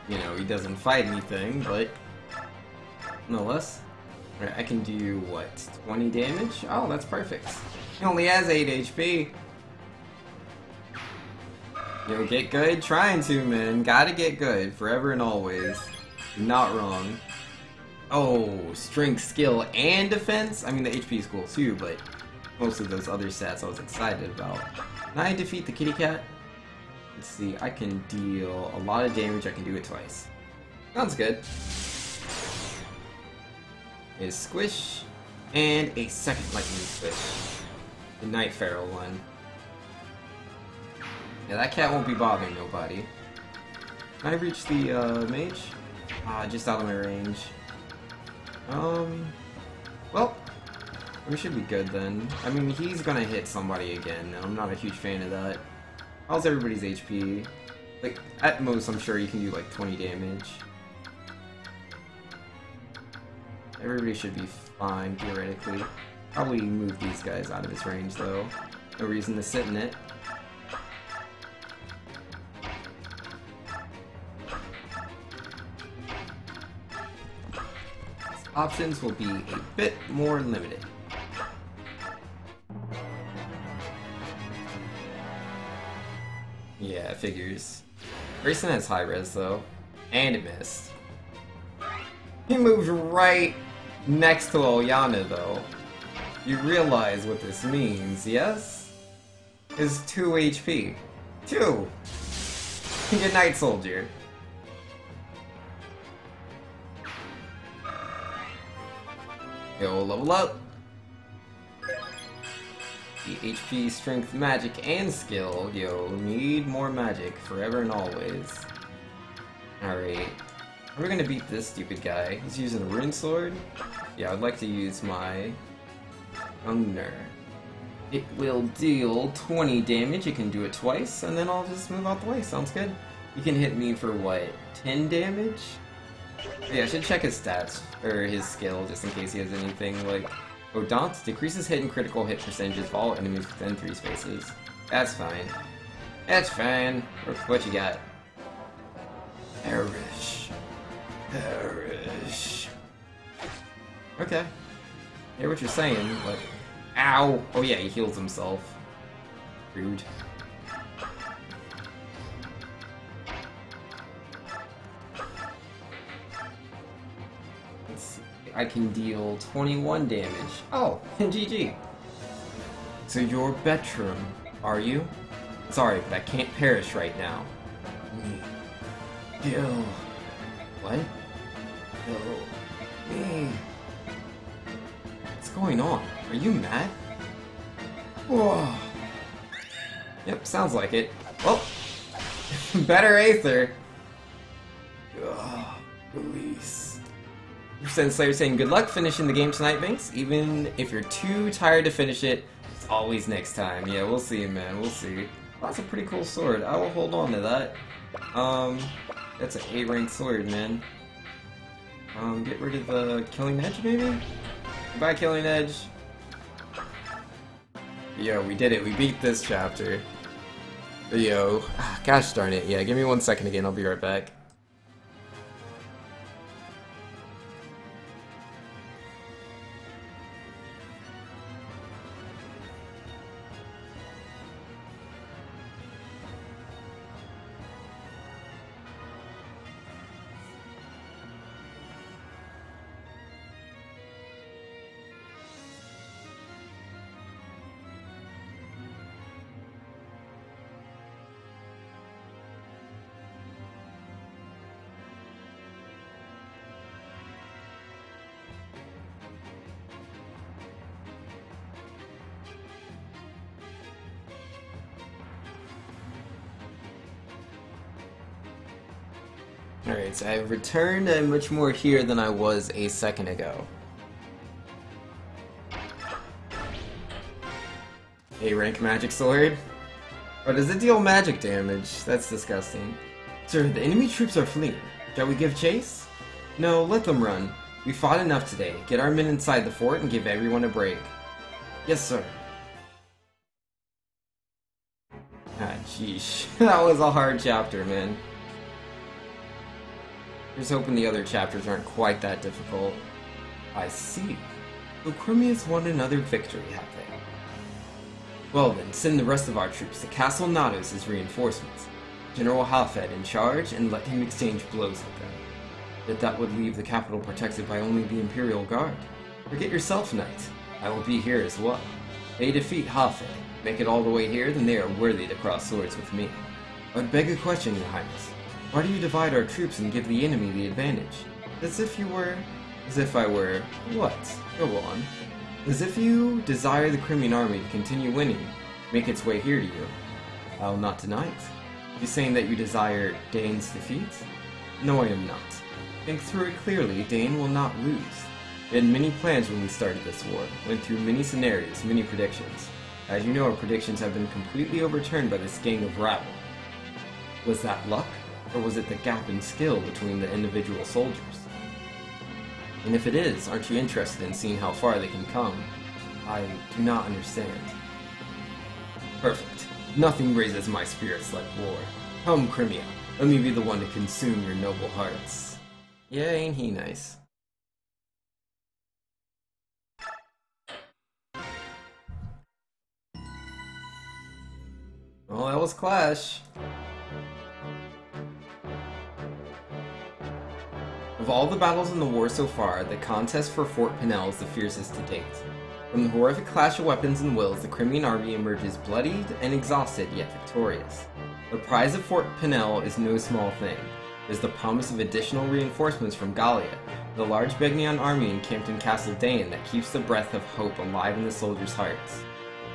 you know, he doesn't fight anything, but nonetheless. Alright, I can do, what, 20 damage? Oh, that's perfect. He only has 8 HP. Yo, get good? Trying to, man. Gotta get good, forever and always. You're not wrong. Oh, strength, skill, and defense? I mean, the HP is cool too, but most of those other stats I was excited about. Can I defeat the kitty cat? Let's see, I can deal a lot of damage, I can do it twice. Sounds good. A squish, and a second lightning squish. The Night Feral one. Yeah, that cat won't be bothering nobody. Can I reach the mage? Ah, just out of my range. Well, we should be good then. I mean, he's gonna hit somebody again. I'm not a huge fan of that. How's everybody's HP? Like, at most, I'm sure you can do like 20 damage. Everybody should be fine, theoretically. Probably move these guys out of his range, though. No reason to sit in it. Options will be a bit more limited. Yeah, figures. Grayson has high res, though. And it missed. He moved right next to Oyana, though. You realize what this means, yes? Is 2 HP. 2! Good night, soldier. Yo, level up! The HP, strength, magic, and skill. Yo, need more magic, forever and always. Alright. We're gonna beat this stupid guy. He's using a rune sword. Yeah, I'd like to use my Owner. It will deal 20 damage. It can do it twice, and then I'll just move out the way. Sounds good. You can hit me for what, 10 damage? Yeah, I should check his stats, or his skill, just in case he has anything like... Odont decreases hit and critical hit percentages of all enemies within 3 spaces. That's fine. That's fine. What you got? Perish. Perish. Okay. I hear what you're saying, but... Ow! Oh yeah, he heals himself. Rude. Let's see. I can deal 21 damage. Oh, GG. So you're Betram, are you? Sorry, but I can't perish right now. Me. Kill. What? Kill me. What's going on? Are you mad? Whoa. Yep, sounds like it. Well, better Aether. Release. Slayer saying, good luck finishing the game tonight, Vince. Even if you're too tired to finish it, it's always next time. Yeah, we'll see, man. We'll see. Well, that's a pretty cool sword. I will hold on to that. That's an 8 rank sword, man. Get rid of the Killing Edge, maybe? Goodbye, Killing Edge. Yo, we did it. We beat this chapter. Yo. Gosh darn it. Yeah, give me 1 second again. I'll be right back. Alright, so I've returned. I'm much more here than I was a second ago. A-rank magic sword? Oh, does it deal magic damage? That's disgusting. Sir, the enemy troops are fleeing. Shall we give chase? No, let them run. We fought enough today. Get our men inside the fort and give everyone a break. Yes, sir. Ah, jeesh. That was a hard chapter, man. Just hoping the other chapters aren't quite that difficult. I see. So Crimea's won another victory, have they? Well then, send the rest of our troops to Castle Nados as reinforcements. General Hafed in charge, and let him exchange blows with them. Yet that would leave the capital protected by only the Imperial Guard. Forget yourself, knight. I will be here as well. They defeat Hafed, make it all the way here, then they are worthy to cross swords with me. I would beg a question, Your Highness. Why do you divide our troops and give the enemy the advantage? As if I were... What? Go on. As if you desire the Crimean army to continue winning, make its way here to you. I'll not deny it. You saying that you desire Dane's defeat? No, I am not. Think through it clearly, Dane will not lose. We had many plans when we started this war, went through many scenarios, many predictions. As you know, our predictions have been completely overturned by this gang of rabble. Was that luck, or was it the gap in skill between the individual soldiers? And if it is, aren't you interested in seeing how far they can come? I do not understand. Perfect. Nothing raises my spirits like war. Come, Crimea. Let me be the one to consume your noble hearts. Yeah, ain't he nice? Well, that was Clash. Of all the battles in the war so far, the contest for Fort Pinel is the fiercest to date. From the horrific clash of weapons and wills, the Crimean army emerges bloodied and exhausted, yet victorious. The prize of Fort Pinel is no small thing. There's the promise of additional reinforcements from Gallia, the large Begnion army encamped in Castle Dain that keeps the breath of hope alive in the soldiers' hearts.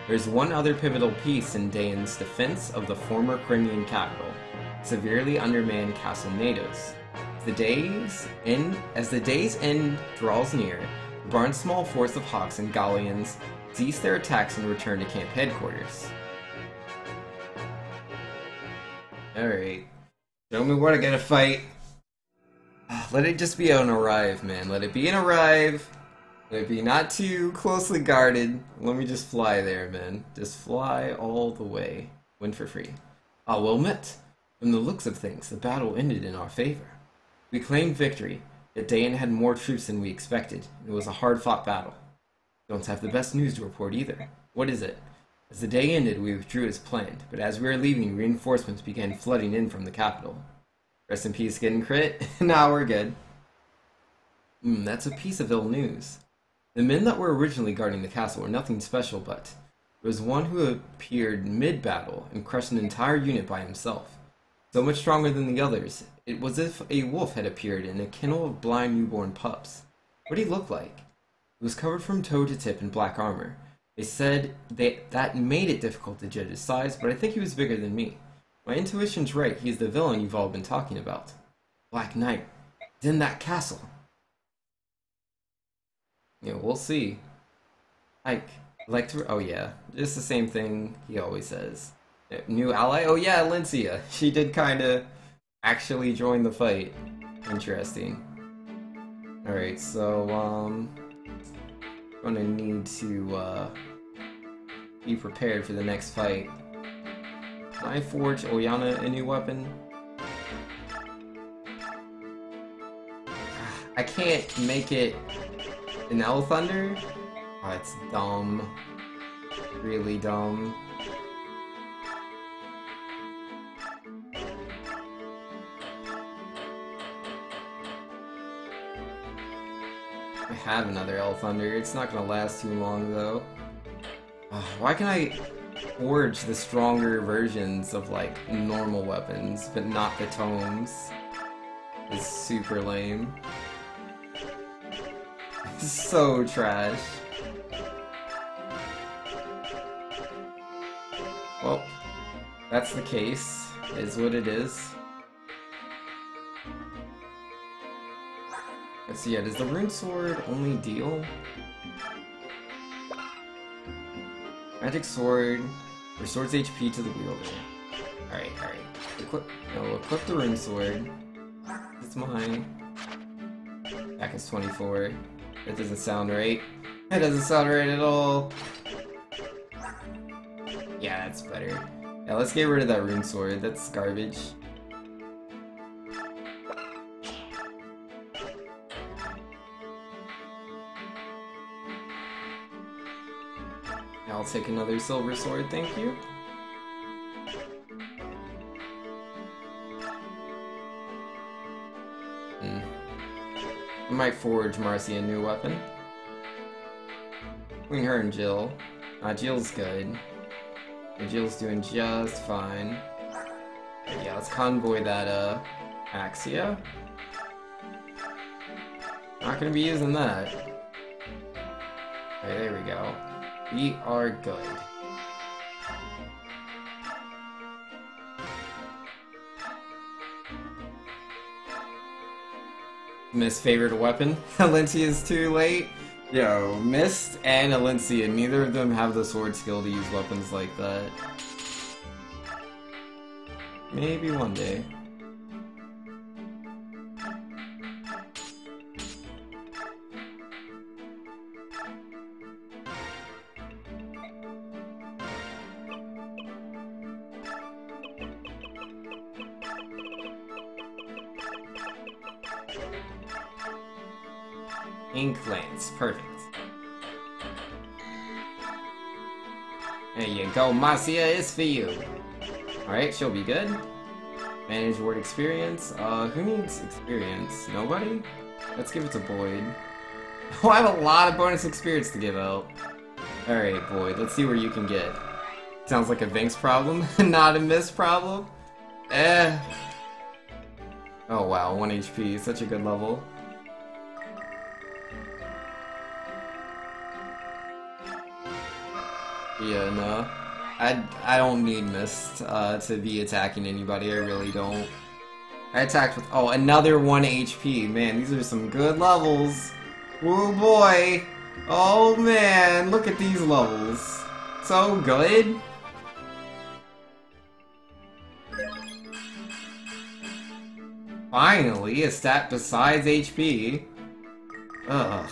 There's one other pivotal piece in Dain's defense of the former Crimean capital, severely undermanned Castle Nados. As the day's end draws near, the Barn's small force of Hawks and Gallians cease their attacks and return to camp headquarters. Alright. Show me what I gotta fight. Let it just be an arrive, man. Let it be an arrive. Let it be not too closely guarded. Let me just fly there, man. Just fly all the way. Win for free. Ah, well met. From the looks of things, the battle ended in our favor. We claimed victory, yet Dain had more troops than we expected. It was a hard-fought battle. Don't have the best news to report either. What is it? As the day ended, we withdrew as planned, but as we were leaving, reinforcements began flooding in from the capital. Rest in peace, getting crit? Nah, we're good. That's a piece of ill news. The men that were originally guarding the castle were nothing special, but there was one who appeared mid-battle and crushed an entire unit by himself. So much stronger than the others, it was as if a wolf had appeared in a kennel of blind newborn pups. What did he look like? He was covered from toe to tip in black armor. They said that made it difficult to judge his size, but I think he was bigger than me. My intuition's right, he's the villain you've all been talking about. Black Knight. He's in that castle. Yeah, we'll see. Ike, I'd like to... Oh yeah, just the same thing he always says. New ally? Oh yeah, Lincia. She did kinda actually join the fight. Interesting. Alright, so, gonna need to, be prepared for the next fight. Can I forge Oyana a new weapon? I can't make it an L Thunder? Oh, it's dumb. Really dumb. I have another L Thunder. It's not gonna last too long though. Why can I forge the stronger versions of like normal weapons, but not the tomes? It's super lame. It's so trash. Well, that's the case. Is what it is. Let's see, does the rune sword only deal? Magic sword restores HP to the wielder. Alright. Equip the rune sword. It's mine. Back is 24. That doesn't sound right. That doesn't sound right at all. Yeah, that's better. Yeah, let's get rid of that rune sword. That's garbage. I'll take another silver sword, thank you. I might forge Marcy a new weapon. Between her and Jill. Jill's good. Jill's doing just fine. But yeah, let's convoy that, Axia. Not gonna be using that. Okay, there we go. We are good. Mist's favorite weapon? Alencia's too late? Yo, Mist and Alencia, neither of them have the sword skill to use weapons like that. Maybe one day. Ink Lance, perfect. There you go, Marcia, it's for you. Alright, she'll be good. Manage word experience. Who needs experience? Nobody? Let's give it to Boyd. Oh, I have a lot of bonus experience to give out. Alright, Boyd, let's see where you can get. Sounds like a Vinx problem, not a Miss problem. Oh wow, 1 HP, such a good level. Yeah, no. I don't need Mist to be attacking anybody, I really don't. I attacked with, oh, another 1 HP. Man, these are some good levels. Woo boy! Oh man, look at these levels. So good. Finally, a stat besides HP. Ugh.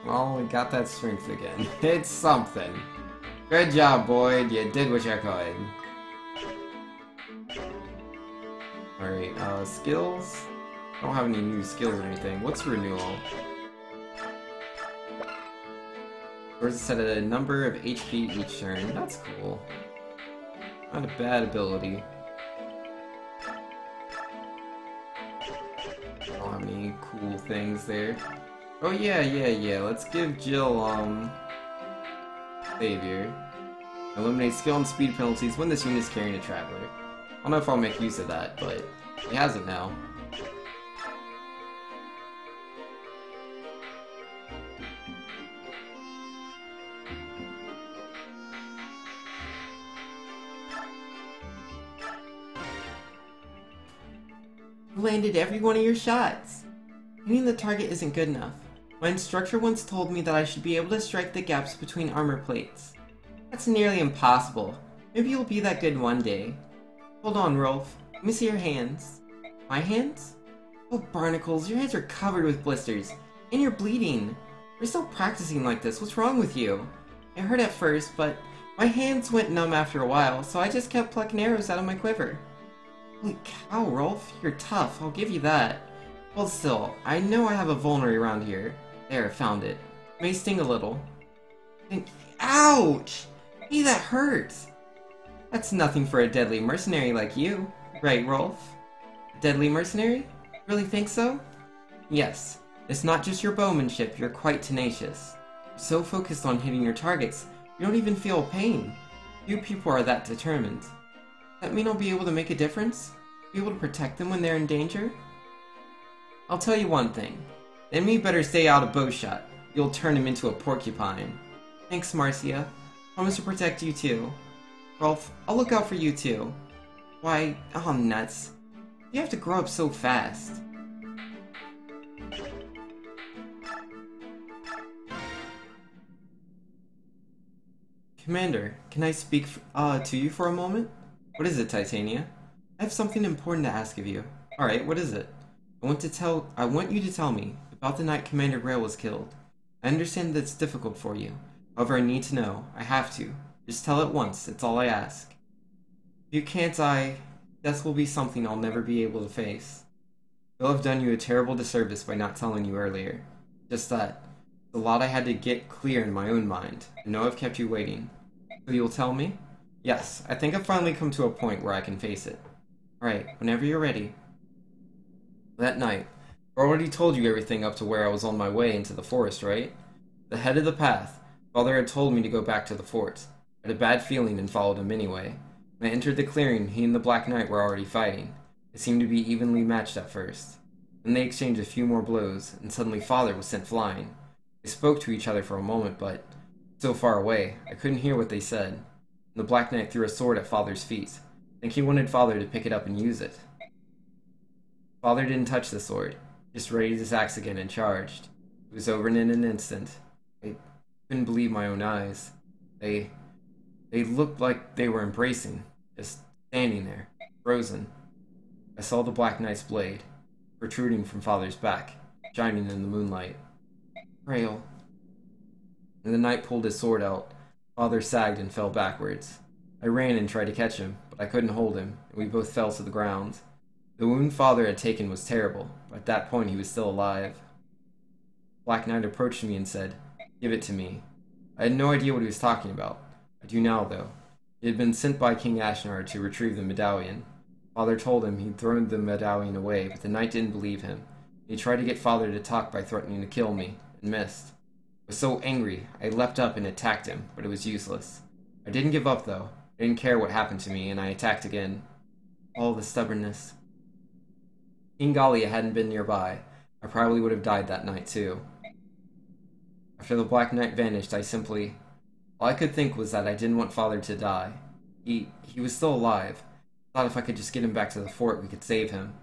Well, we got that strength again. It's something. Good job, Boyd. You did what you could. Alright, skills? I don't have any new skills or anything. What's renewal? Or is it set at a number of HP each turn? That's cool. Not a bad ability. I don't have any cool things there. Oh yeah, let's give Jill, Savior. Eliminate skill and speed penalties when this unit is carrying a traveler. I don't know if I'll make use of that, but he has it now. You landed every one of your shots. Hitting the target isn't good enough. My instructor once told me that I should be able to strike the gaps between armor plates. That's nearly impossible. Maybe you'll be that good one day. Hold on, Rolf. Let me see your hands. My hands? Oh, barnacles, your hands are covered with blisters. And you're bleeding. You're still practicing like this. What's wrong with you? It hurt at first, but my hands went numb after a while, so I just kept plucking arrows out of my quiver. Holy cow, Rolf. You're tough, I'll give you that. Hold still. I know I have a vulnerary around here. There, found it. It may sting a little. Ouch! Hey, that hurts! That's nothing for a deadly mercenary like you. Right, Rolf? Deadly mercenary? Really think so? Yes. It's not just your bowmanship, you're quite tenacious. You're so focused on hitting your targets, you don't even feel pain. Few people are that determined. Does that mean I'll be able to make a difference? Be able to protect them when they're in danger? I'll tell you one thing. The enemy better stay out of bowshot. You'll turn him into a porcupine. Thanks, Marcia. Promise to protect you too. Rolf, I'll look out for you too. Why, oh nuts. You have to grow up so fast. Commander, can I speak to you for a moment? What is it, Titania? I have something important to ask of you. Alright, what is it? I want you to tell me about the night Commander Grail was killed. I understand that it's difficult for you. However, I need to know. I have to. Just tell it once, it's all I ask. If you can't die, death will be something I'll never be able to face. I'll have done you a terrible disservice by not telling you earlier. Just that. It's a lot I had to get clear in my own mind. I know I've kept you waiting. So you'll tell me? Yes, I think I've finally come to a point where I can face it. Alright, whenever you're ready. That night, I already told you everything up to where I was on my way into the forest, right? The head of the path, Father had told me to go back to the fort. I had a bad feeling and followed him anyway. When I entered the clearing, he and the Black Knight were already fighting. They seemed to be evenly matched at first. Then they exchanged a few more blows, and suddenly Father was sent flying. They spoke to each other for a moment, but so far away, I couldn't hear what they said. And the Black Knight threw a sword at Father's feet. I think he wanted Father to pick it up and use it. Father didn't touch the sword, just raised his axe again and charged. It was over in an instant. I couldn't believe my own eyes. They looked like they were embracing, just standing there, frozen. I saw the Black Knight's blade, protruding from Father's back, shining in the moonlight. Grail. And the knight pulled his sword out. Father sagged and fell backwards. I ran and tried to catch him, but I couldn't hold him, and we both fell to the ground. The wound Father had taken was terrible, but at that point he was still alive. Black Knight approached me and said, "Give it to me." I had no idea what he was talking about. I do now, though. He had been sent by King Ashnard to retrieve the medallion. Father told him he'd thrown the medallion away, but the knight didn't believe him. He tried to get Father to talk by threatening to kill me, and missed. I was so angry, I leapt up and attacked him, but it was useless. I didn't give up, though. I didn't care what happened to me, and I attacked again. All the stubbornness. King Galia hadn't been nearby. I probably would have died that night, too. After the Black Knight vanished, all I could think was that I didn't want Father to die. He was still alive. I thought if I could just get him back to the fort, we could save him.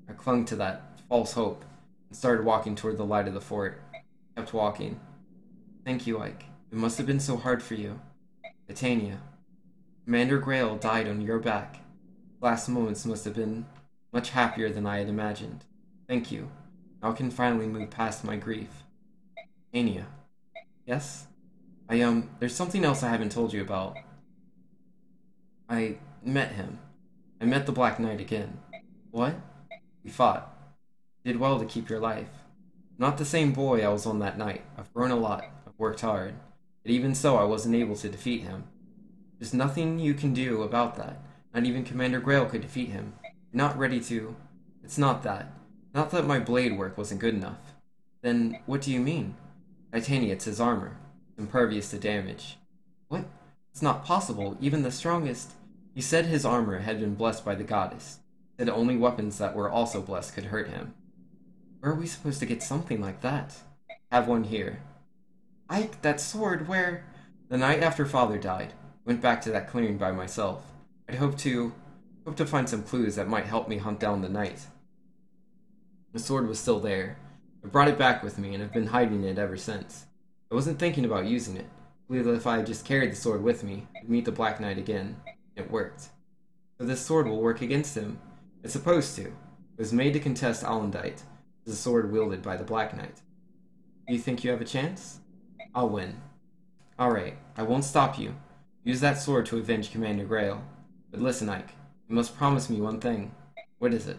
I clung to that false hope and started walking toward the light of the fort. I kept walking. Thank you, Ike. It must have been so hard for you. Titania. Commander Grail died on your back. The last moments must have been much happier than I had imagined. Thank you. Now I can finally move past my grief. Titania. Yes? There's something else I haven't told you about. I met him. I met the Black Knight again. What? We fought. You did well to keep your life. I'm not the same boy I was on that night. I've grown a lot. I've worked hard. But even so, I wasn't able to defeat him. There's nothing you can do about that. Not even Commander Grail could defeat him. You're not ready to... It's not that. Not that my blade work wasn't good enough. Then, what do you mean? Titania, it's his armor. It's impervious to damage. What? It's not possible. Even the strongest... He said his armor had been blessed by the goddess. He said only weapons that were also blessed could hurt him. Where are we supposed to get something like that? I have one here. Ike, that sword, where... The night after Father died, I went back to that clearing by myself. I'd hoped to find some clues that might help me hunt down the knight. The sword was still there. I brought it back with me and have been hiding it ever since. I wasn't thinking about using it. I believe that if I had just carried the sword with me, I'd meet the Black Knight again. It worked. So this sword will work against him. It's supposed to. It was made to contest Alendite, the sword wielded by the Black Knight. Do you think you have a chance? I'll win. Alright, I won't stop you. Use that sword to avenge Commander Grail. But listen, Ike, you must promise me one thing. What is it?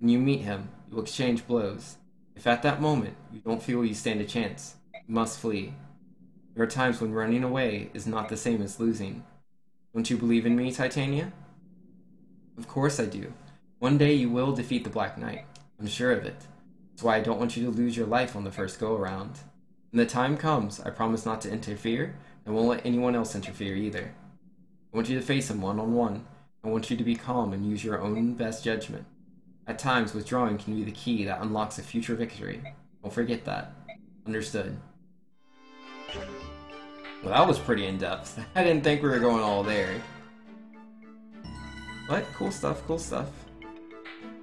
When you meet him, you will exchange blows. If at that moment you don't feel you stand a chance, you must flee. There are times when running away is not the same as losing. Don't you believe in me, Titania? Of course I do. One day you will defeat the Black Knight. I'm sure of it. That's why I don't want you to lose your life on the first go-around. When the time comes, I promise not to interfere, and won't let anyone else interfere either. I want you to face him one-on-one. I want you to be calm and use your own best judgment. At times, withdrawing can be the key that unlocks a future victory. Don't forget that. Understood. Well, that was pretty in-depth. I didn't think we were going all there. What? Cool stuff, cool stuff.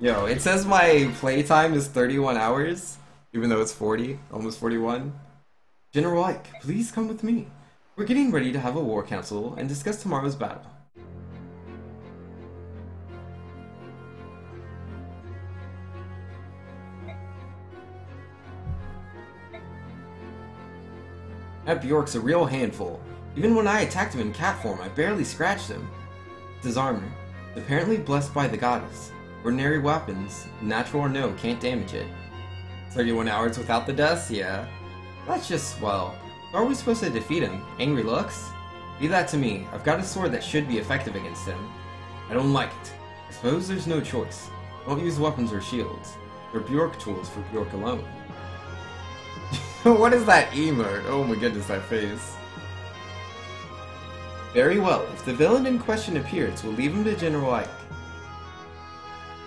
Yo, it says my playtime is 31 hours, even though it's 40, almost 41. General Ike, please come with me. We're getting ready to have a war council and discuss tomorrow's battle. That Bjork's a real handful. Even when I attacked him in cat form, I barely scratched him. It's his armor. Apparently blessed by the goddess. Ordinary weapons, natural or no, can't damage it. 31 hours without the dust, yeah. That's just swell. How are we supposed to defeat him? Angry looks? Leave that to me. I've got a sword that should be effective against him. I don't like it. I suppose there's no choice. Don't use weapons or shields. They're Bjork tools for Bjork alone. What is that emote? Oh my goodness, that face. Very well. If the villain in question appears, we'll leave him to General Ike.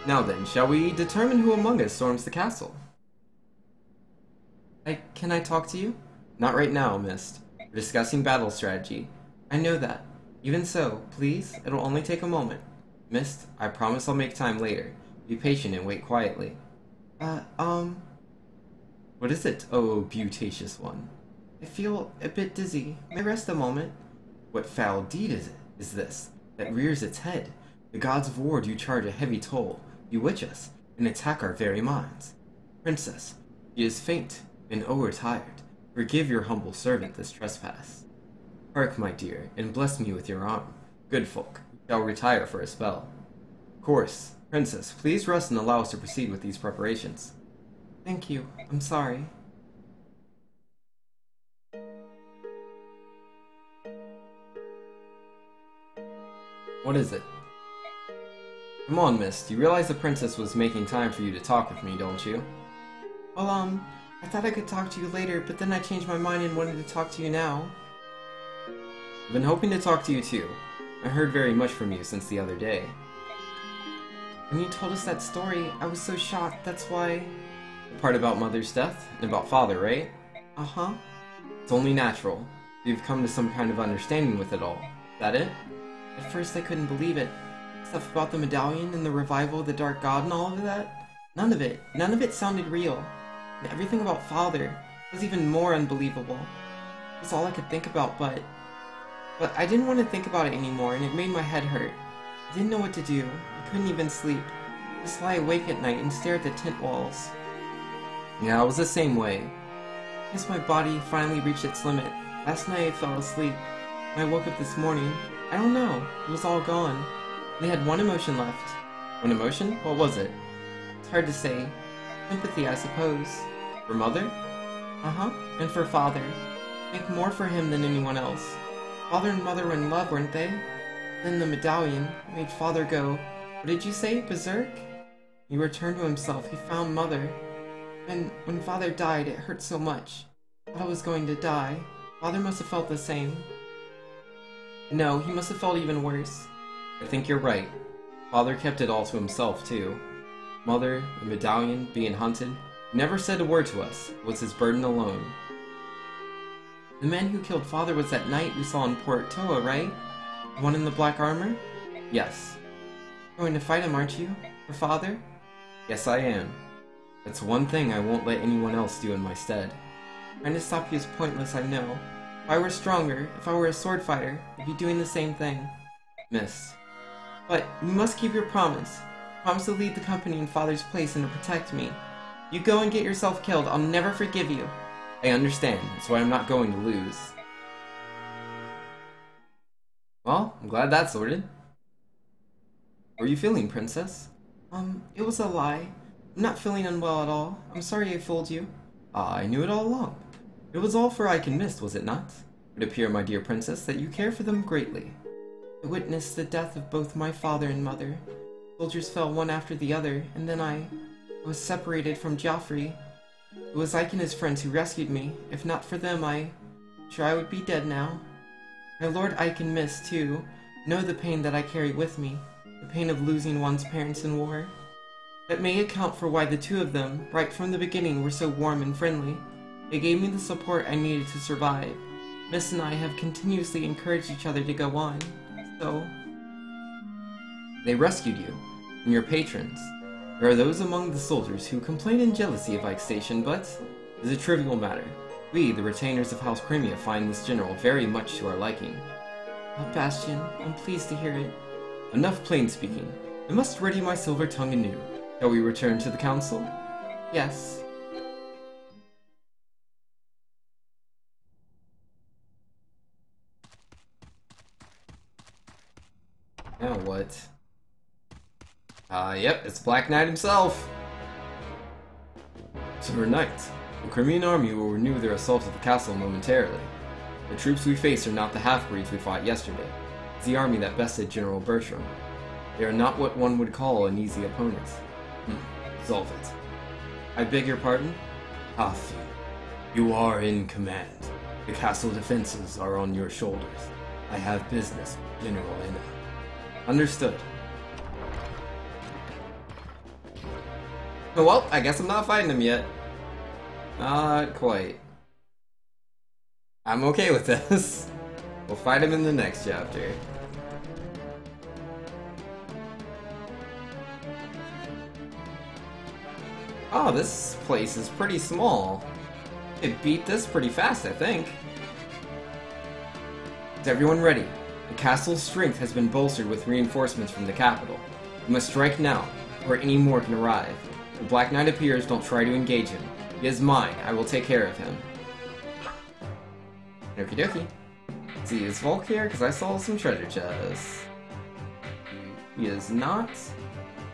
Now then, shall we determine who among us storms the castle? Can I talk to you? Not right now, Mist. We're discussing battle strategy. I know that. Even so, please, it'll only take a moment. Mist, I promise I'll make time later. Be patient and wait quietly. What is it, oh beautacious one? I feel a bit dizzy. May I rest a moment? What foul deed is this that rears its head? The gods of war do charge a heavy toll, bewitch us, and attack our very minds. Princess, he is faint and o'ertired. Forgive your humble servant this trespass. Hark, my dear, and bless me with your arm. Good folk, we shall retire for a spell. Of course, Princess, please rest and allow us to proceed with these preparations. Thank you. I'm sorry. What is it? Come on, Mist. You realize the princess was making time for you to talk with me, don't you? Well, I thought I could talk to you later, but then I changed my mind and wanted to talk to you now. I've been hoping to talk to you too. I heard very much from you since the other day. When you told us that story, I was so shocked, that's why... The part about Mother's death, and about Father, right? Uh-huh. It's only natural. You've come to some kind of understanding with it all. Is that it? At first I couldn't believe it. Stuff about the medallion and the revival of the Dark God and all of that? None of it sounded real. And everything about Father was even more unbelievable. It's all I could think about, but I didn't want to think about it anymore, and it made my head hurt. I didn't know what to do. I couldn't even sleep. Just lie awake at night and stare at the tent walls. Yeah, I was the same way. I guess my body finally reached its limit. Last night I fell asleep. When I woke up this morning, I don't know, it was all gone. They had one emotion left. One emotion? What was it? It's hard to say. Sympathy, I suppose. For Mother? Uh-huh. And for Father. I think more for him than anyone else. Father and Mother were in love, weren't they? Then the medallion made Father go, what did you say, berserk? He returned to himself. He found Mother. And when Father died, it hurt so much. I thought I was going to die. Father must have felt the same. No, he must have felt even worse. I think you're right. Father kept it all to himself, too. Mother, the medallion, being hunted, never said a word to us. It was his burden alone. The man who killed Father was that knight we saw in Port Toa, right? The one in the black armor? Yes. You're going to fight him, aren't you? For Father? Yes, I am. That's one thing I won't let anyone else do in my stead. Trying to stop you is pointless, I know. If I were stronger, if I were a sword fighter, I'd be doing the same thing. Miss. But you must keep your promise. Promise to lead the company in Father's place and to protect me. You go and get yourself killed, I'll never forgive you. I understand, that's why I'm not going to lose. Well, I'm glad that's sorted. How are you feeling, Princess? It was a lie. I'm not feeling unwell at all. I'm sorry I fooled you. Ah, I knew it all along. It was all for Ike and Mist, was it not? It would appear, my dear princess, that you care for them greatly. I witnessed the death of both my father and mother. Soldiers fell one after the other, and then I was separated from Joffrey. It was Ike and his friends who rescued me. If not for them, I'm sure I would be dead now. My lord Ike and Mist, too, know the pain that I carry with me, the pain of losing one's parents in war. That may account for why the two of them, right from the beginning, were so warm and friendly. They gave me the support I needed to survive. Miss and I have continuously encouraged each other to go on, so... They rescued you, and your patrons. There are those among the soldiers who complain in jealousy of Ike's station, but it is a trivial matter. We, the retainers of House Crimea, find this general very much to our liking. Oh, Bastion, I'm pleased to hear it. Enough plain speaking. I must ready my silver tongue anew. Shall we return to the council? Yes. Now what? Yep, it's Black Knight himself! Sir Knight, the Crimean army will renew their assault at the castle momentarily. The troops we face are not the half-breeds we fought yesterday. It's the army that bested General Bertram. They are not what one would call an easy opponent. Solve it. I beg your pardon? Hafi, you are in command. The castle defenses are on your shoulders. I have business with General Enna. Understood. Well, I guess I'm not fighting him yet. Not quite. I'm okay with this. We'll fight him in the next chapter. Oh, this place is pretty small. It beat this pretty fast, I think. Is everyone ready? The castle's strength has been bolstered with reinforcements from the capital. We must strike now, before any more can arrive. If the Black Knight appears, don't try to engage him. He is mine. I will take care of him. Okie dokie. Let's see, is Volk here? Because I saw some treasure chests. He is not.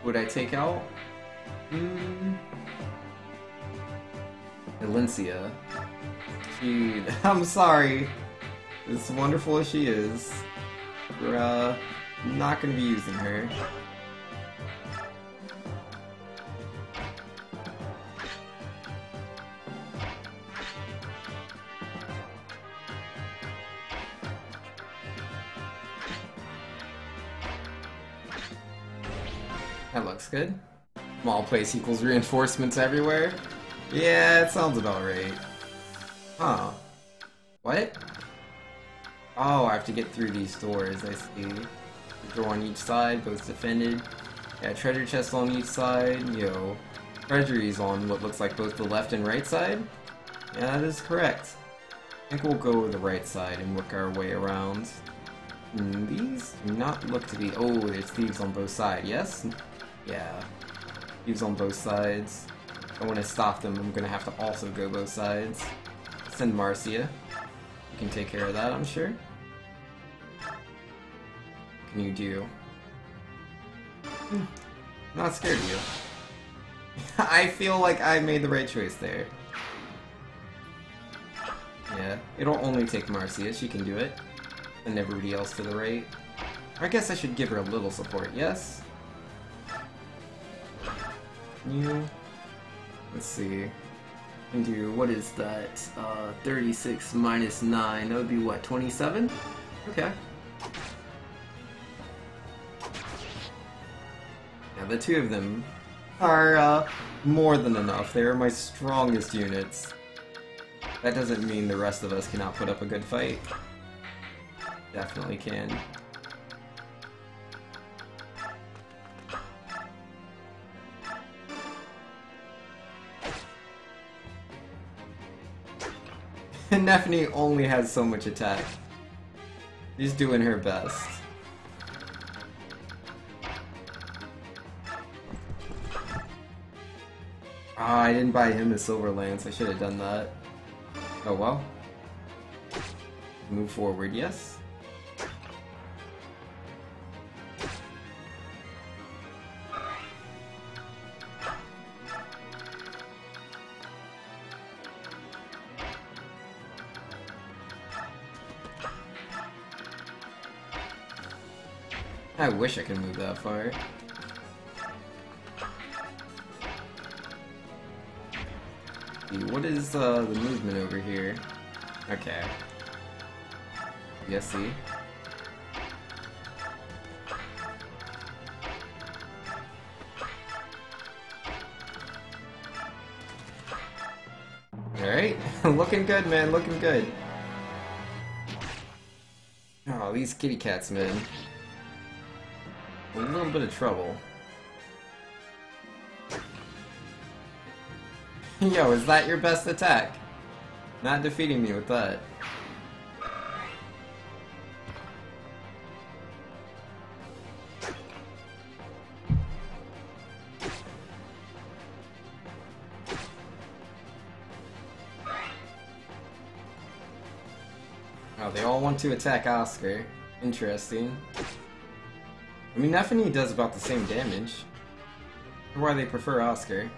Would I take out? Valencia. I'm sorry. As wonderful as she is, we're not gonna be using her. That looks good. Small place equals reinforcements everywhere. Yeah, it sounds about right. Huh. What? Oh, I have to get through these doors, I see. A door on each side, both defended. Yeah, treasure chest on each side. Yo. Treasuries on what looks like both the left and right side? Yeah, that is correct. I think we'll go the right side and work our way around. These do not look to be... Oh, there's thieves on both sides, yes? Yeah. Thieves on both sides. I want to stop them, I'm going to have to also go both sides. Send Marcia. You can take care of that, I'm sure. What can you do? Not scared of you. I feel like I made the right choice there. Yeah, it'll only take Marcia, she can do it. And everybody else to the right. I guess I should give her a little support, yes? You... Let's see. Can do, what is that? 36 minus 9, that would be what, 27? Okay. Yeah, the two of them are more than enough. They are my strongest units. That doesn't mean the rest of us cannot put up a good fight. Definitely can. Nephany only has so much attack. She's doing her best. Ah, I didn't buy him a silver lance. I should have done that. Oh well. Move forward, yes. I wish I could move that far. What is the movement over here? Okay. Yes, see? Alright, looking good, man, looking good. Oh, these kitty cats, man. A little bit of trouble. Yo, is that your best attack? Not defeating me with that. Oh, they all want to attack Oscar. Interesting. I mean, Nephany does about the same damage. Why they prefer Oscar.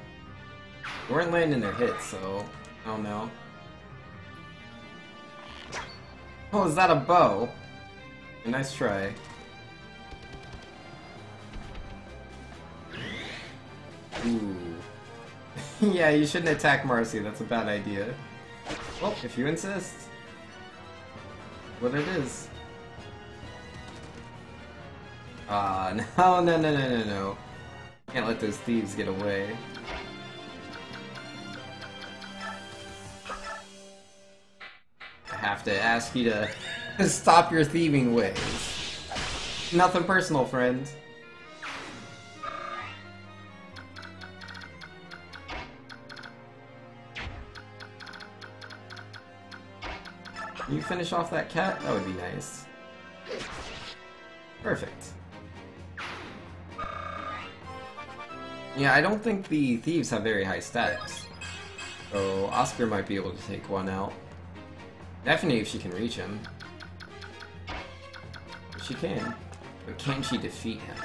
They weren't landing their hits, so I don't know. Oh, is that a bow? A nice try. Ooh. Yeah, you shouldn't attack Marcy, that's a bad idea. Well, if you insist. What it is. Ah, no. Can't let those thieves get away. I have to ask you to stop your thieving ways. Nothing personal, friend. Can you finish off that cat? That would be nice. Perfect. Yeah, I don't think the thieves have very high stats. So Oscar might be able to take one out. Definitely if she can reach him. She can. But can she defeat him?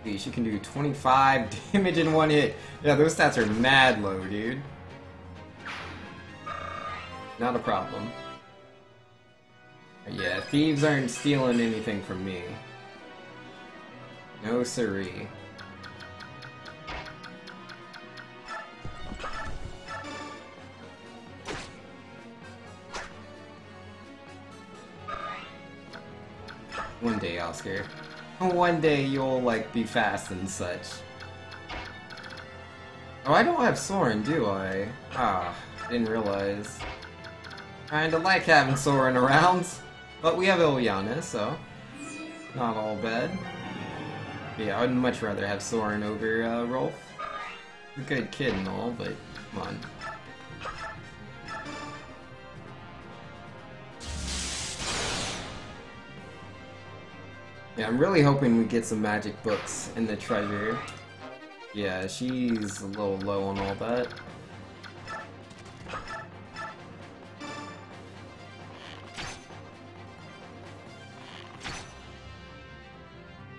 See, she can do 25 damage in one hit. Yeah, those stats are mad low, dude. Not a problem. Yeah, thieves aren't stealing anything from me. No siree. One day, Oscar. One day you'll, like, be fast and such. Oh, I don't have Soren, do I? Ah, didn't realize. Kinda like having Soren around. But we have Ilyana, so not all bad. Yeah, I'd much rather have Soren over Rolf. He's a good kid and all, but come on. Yeah, I'm really hoping we get some magic books in the treasure. Yeah, she's a little low on all that.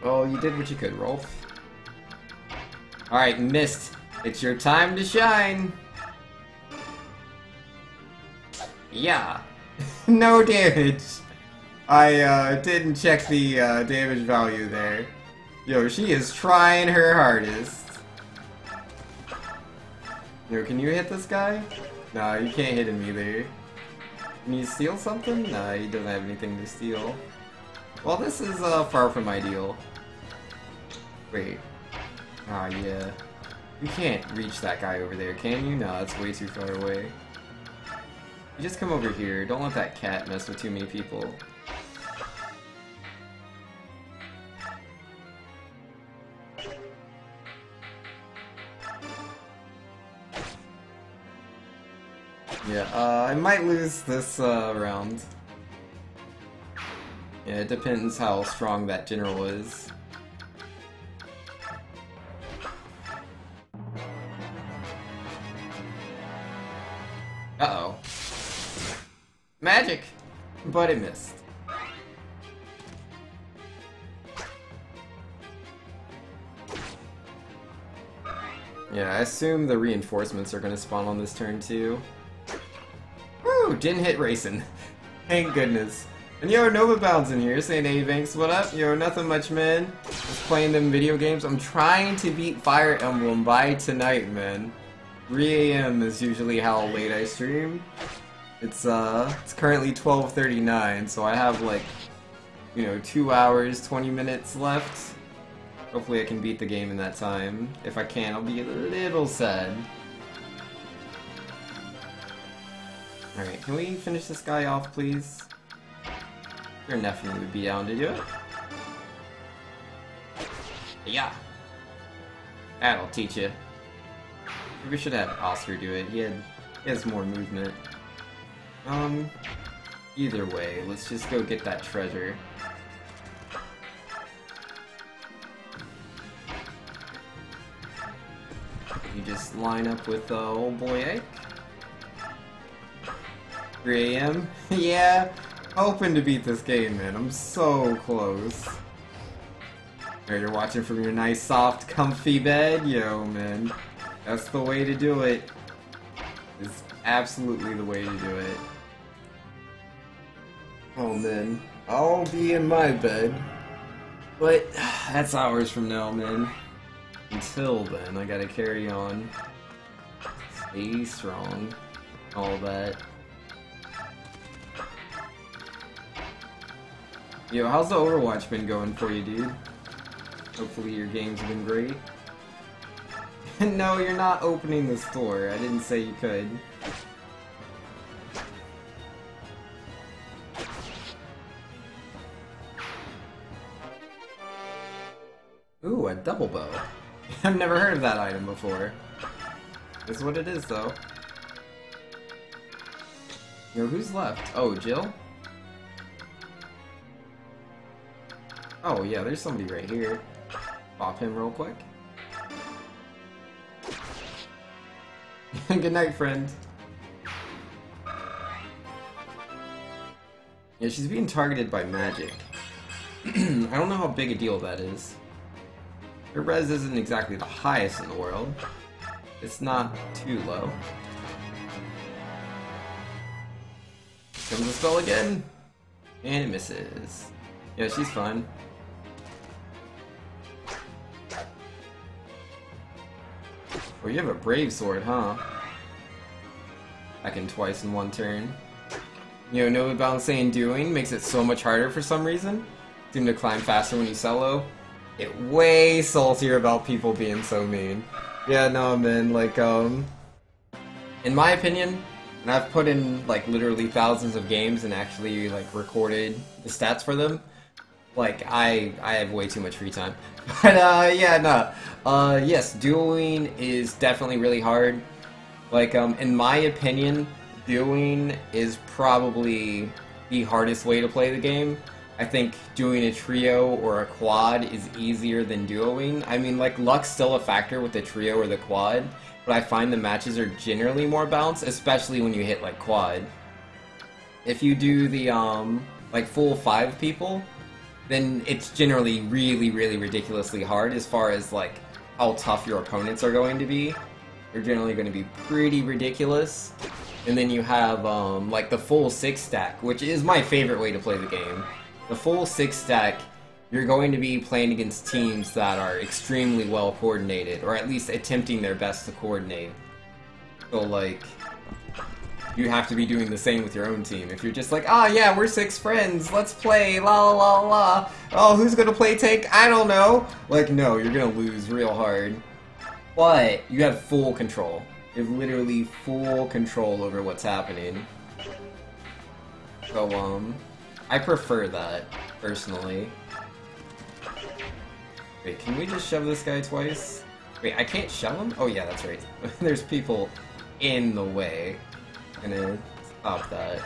Oh, you did what you could, Rolf. Alright, missed. It's your time to shine! Yeah. No damage! I didn't check the damage value there. Yo, she is trying her hardest. Yo, can you hit this guy? Nah, you can't hit him either. Can you steal something? Nah, he doesn't have anything to steal. Well, this is far from ideal. Wait. Ah, yeah. You can't reach that guy over there, can you? No, that's way too far away. You just come over here. Don't let that cat mess with too many people. Yeah, I might lose this round. Yeah, it depends how strong that general is. Uh-oh. Magic! But it missed. Yeah, I assume the reinforcements are gonna spawn on this turn too. Woo! Didn't hit racing. Thank goodness. And yo, Nova Bound's in here saying, hey Banks, what up? Yo, nothing much, man. Just playing them video games. I'm trying to beat Fire Emblem by tonight, man. 3 AM is usually how late I stream. It's currently 12:39, so I have like, you know, 2 hours, 20 minutes left. Hopefully I can beat the game in that time. If I can't, I'll be a little sad. Alright, can we finish this guy off, please? Your nephew would be down to do it. Yeah. That'll teach you. We should have Oscar do it. He has more movement. Either way, let's just go get that treasure. You just line up with old boy Ike. 3 AM? Yeah, hoping to beat this game, man. I'm so close. Or you're watching from your nice, soft, comfy bed? Yo, man. That's the way to do it. It's absolutely the way to do it. Oh, man. I'll be in my bed. But that's hours from now, man. Until then, I gotta carry on. Stay strong. All that. Yo, how's the Overwatch been going for you, dude? Hopefully your games have been great. No, you're not opening the store. I didn't say you could. Ooh, a double bow. I've never heard of that item before. That's what it is, though. Yo, who's left? Oh, Jill? Oh, yeah, there's somebody right here. Pop him real quick. Good night, friend. Yeah, she's being targeted by magic. I don't know how big a deal that is. Her res isn't exactly the highest in the world. It's not too low. Comes the spell again. And it misses. Yeah, she's fine. Oh, you have a brave sword, huh? I can twice in one turn. You know what balancing and doing makes it so much harder for some reason? Seem to climb faster when you solo. Get way saltier about people being so mean. Yeah, no, man, like, in my opinion, and I've put in, like, literally thousands of games and actually, like, recorded the stats for them, like, I have way too much free time. But, yeah, no. Yes, dueling is definitely really hard. Like, in my opinion, dueling is probably the hardest way to play the game. I think doing a trio or a quad is easier than duoing. I mean, like, luck's still a factor with the trio or the quad, but I find the matches are generally more balanced, especially when you hit, like, quad. If you do the, like, full 5 people, then it's generally really, really ridiculously hard as far as, like, how tough your opponents are going to be. They're generally going to be pretty ridiculous. And then you have, like, the full 6 stack, which is my favorite way to play the game. The full 6 stack, you're going to be playing against teams that are extremely well coordinated, or at least attempting their best to coordinate. So, like, you have to be doing the same with your own team. If you're just like, ah, yeah, we're 6 friends, let's play, la la la la. Oh, who's gonna play tank? I don't know. Like, no, you're gonna lose real hard. But you have full control. You have literally full control over what's happening. So, I prefer that, personally. Wait, can we just shove this guy twice? Wait, I can't shove him? Oh yeah, that's right. There's people in the way. I'm gonna stop that.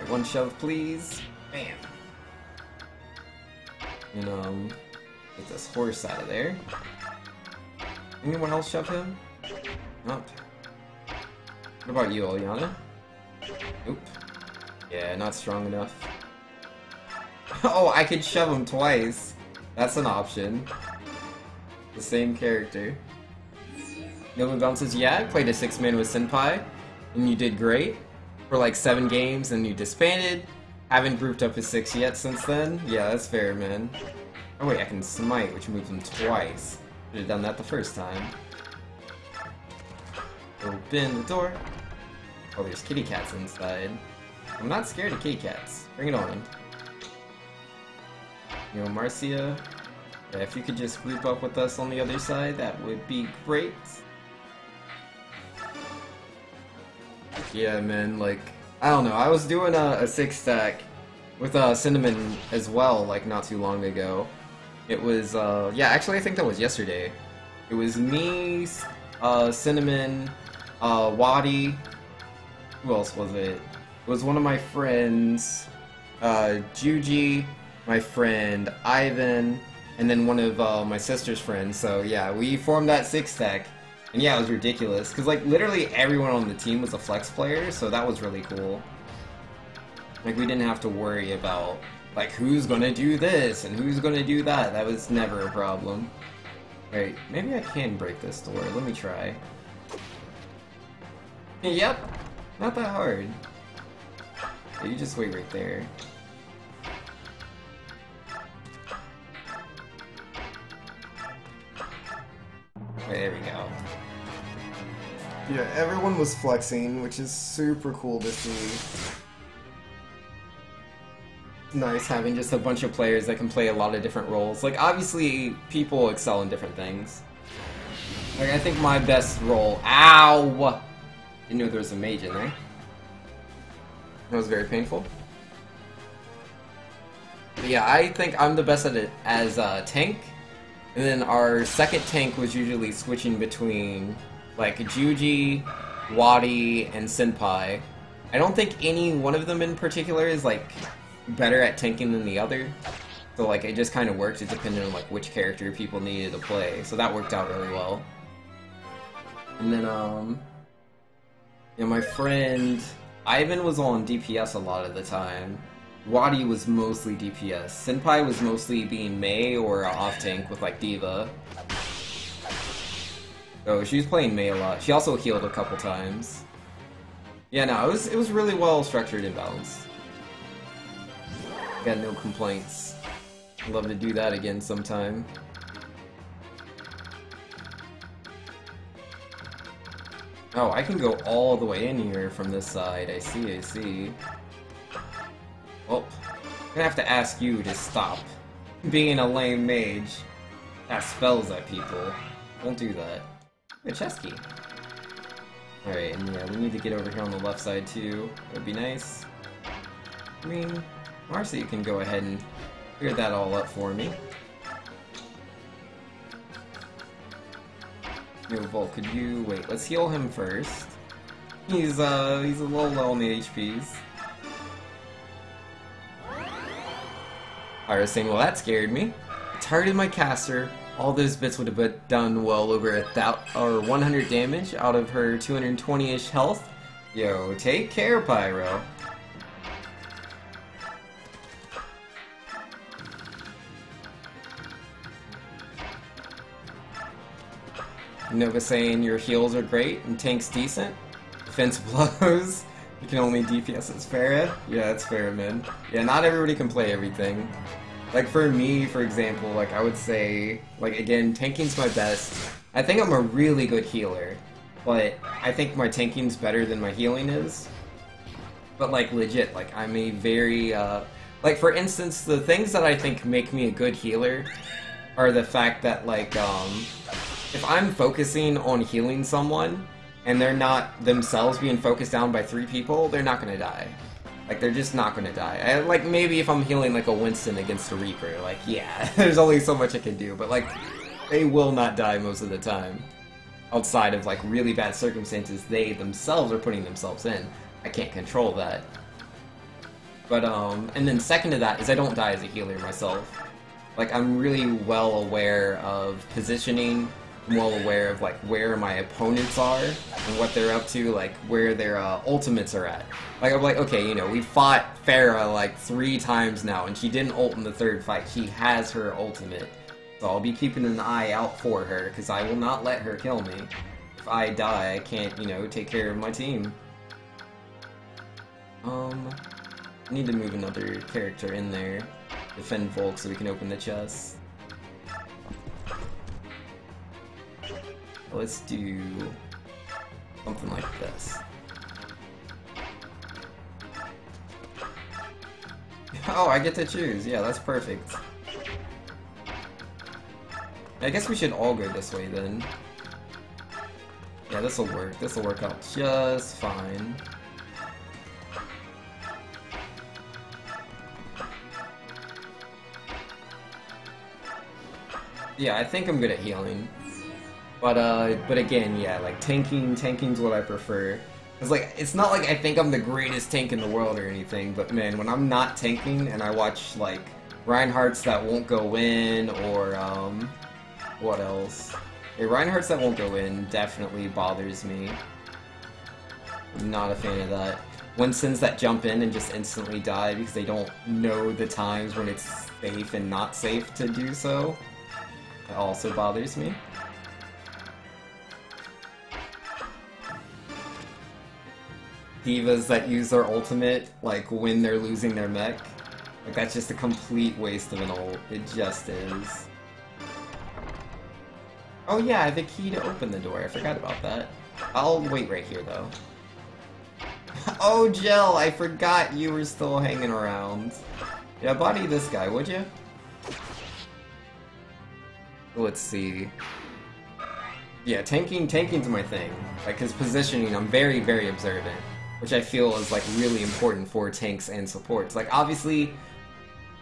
Wait, one shove, please. Bam. And, get this horse out of there. Anyone else shove him? Nope. What about you, Oliana? Nope. Yeah, not strong enough. Oh, I could shove him twice. That's an option. The same character. Nova bounces, yeah, I played a 6-man with Senpai, and you did great. For like 7 games, and you disbanded. Haven't grouped up as 6 yet since then. Yeah, that's fair, man. Oh wait, I can smite, which moves him twice. Should have done that the first time. Open the door. Oh, there's kitty cats inside. I'm not scared of kitty cats. Bring it on. You know, Marcia, if you could just group up with us on the other side, that would be great. Yeah, man, like, I don't know, I was doing a 6-stack with Cinnamon as well, like, not too long ago. It was, yeah, actually I think that was yesterday. It was me, Cinnamon, Wadi, who else was it? It was one of my friends, Juji, my friend Ivan, and then one of my sister's friends. So yeah, we formed that 6-stack, and yeah, it was ridiculous because like literally everyone on the team was a flex player, so that was really cool. Like we didn't have to worry about like, who's gonna do this and who's gonna do that? That was never a problem. Right, maybe I can break this door. Let me try. Yep, not that hard. Yeah, you just wait right there. Okay, there we go. Yeah, everyone was flexing, which is super cool to see. Nice having just a bunch of players that can play a lot of different roles. Like, obviously, people excel in different things. Like, I think my best role... Ow! Didn't know there was a mage in there. That was very painful. But yeah, I think I'm the best at it as a tank. And then our second tank was usually switching between, like, Juji, Wadi, and Senpai. I don't think any one of them in particular is, like, better at tanking than the other. So, like, it just kind of worked. It depended on, like, which character people needed to play. So that worked out really well. And then, yeah, my friend Ivan was on DPS a lot of the time. Wadi was mostly DPS. Senpai was mostly being Mei or off tank with like Diva. So she was playing Mei a lot. She also healed a couple times. Yeah, no, it was really well structured and balanced. Got no complaints. I'd love to do that again sometime. Oh, I can go all the way in here from this side. I see, I see. Oh, I'm gonna have to ask you to stop being a lame mage. Cast spells at people. Don't do that. A chest key. Alright, and yeah, we need to get over here on the left side too. That'd be nice. I mean, Marcy can go ahead and clear that all up for me. Yo, Volt, could you... Wait, let's heal him first. He's a little low on the HPs. I was saying, well, that scared me. I targeted my caster. All those bits would have done well over 100 damage out of her 220-ish health. Yo, take care, Pyro. Nova saying your heals are great and tank's decent. Defense blows. You can only DPS as Pharah. Yeah, that's fair, man. Yeah, not everybody can play everything. Like for me, for example, like I would say, like again, tanking's my best. I think I'm a really good healer, but I think my tanking's better than my healing is. But like legit, like I'm a very, like for instance, the things that I think make me a good healer are the fact that like, if I'm focusing on healing someone, and they're not themselves being focused down by 3 people, they're not gonna die. Like, they're just not gonna die. Like, maybe if I'm healing, like, a Winston against a Reaper, like, yeah, there's only so much I can do, but, like, they will not die most of the time. Outside of, like, really bad circumstances they themselves are putting themselves in. I can't control that. But, and then second to that is I don't die as a healer myself. Like, I'm really well aware of positioning. I'm well aware of like where my opponents are and what they're up to, like where their ultimates are at. Like I'm like, okay, you know, we fought Pharah like 3 times now, and she didn't ult in the 3rd fight. She has her ultimate, so I'll be keeping an eye out for her because I will not let her kill me. If I die, I can't, you know, take care of my team. I need to move another character in there, defend Volk, so we can open the chest. Let's do something like this. Oh, I get to choose. Yeah, that's perfect. I guess we should all go this way then. Yeah, this'll work. This'll work out just fine. Yeah, I think I'm good at healing. But again, yeah, like tanking's what I prefer. It's like, it's not like I think I'm the greatest tank in the world or anything, but man, when I'm not tanking and I watch like Reinhardt's that won't go in, or what else? Yeah, Reinhardt's that won't go in definitely bothers me. I'm not a fan of that. Winston's that jump in and just instantly die because they don't know the times when it's safe and not safe to do so. That also bothers me. Divas that use their ultimate, like, when they're losing their mech. Like, that's just a complete waste of an ult. It just is. Oh yeah, I have a key to open the door. I forgot about that. I'll wait right here, though. Oh, Jill, I forgot you were still hanging around. Yeah, body this guy, would you? Let's see. Yeah, tanking's my thing. Like, his positioning, I'm very, very observant. Which I feel is, like, really important for tanks and supports. Like, obviously,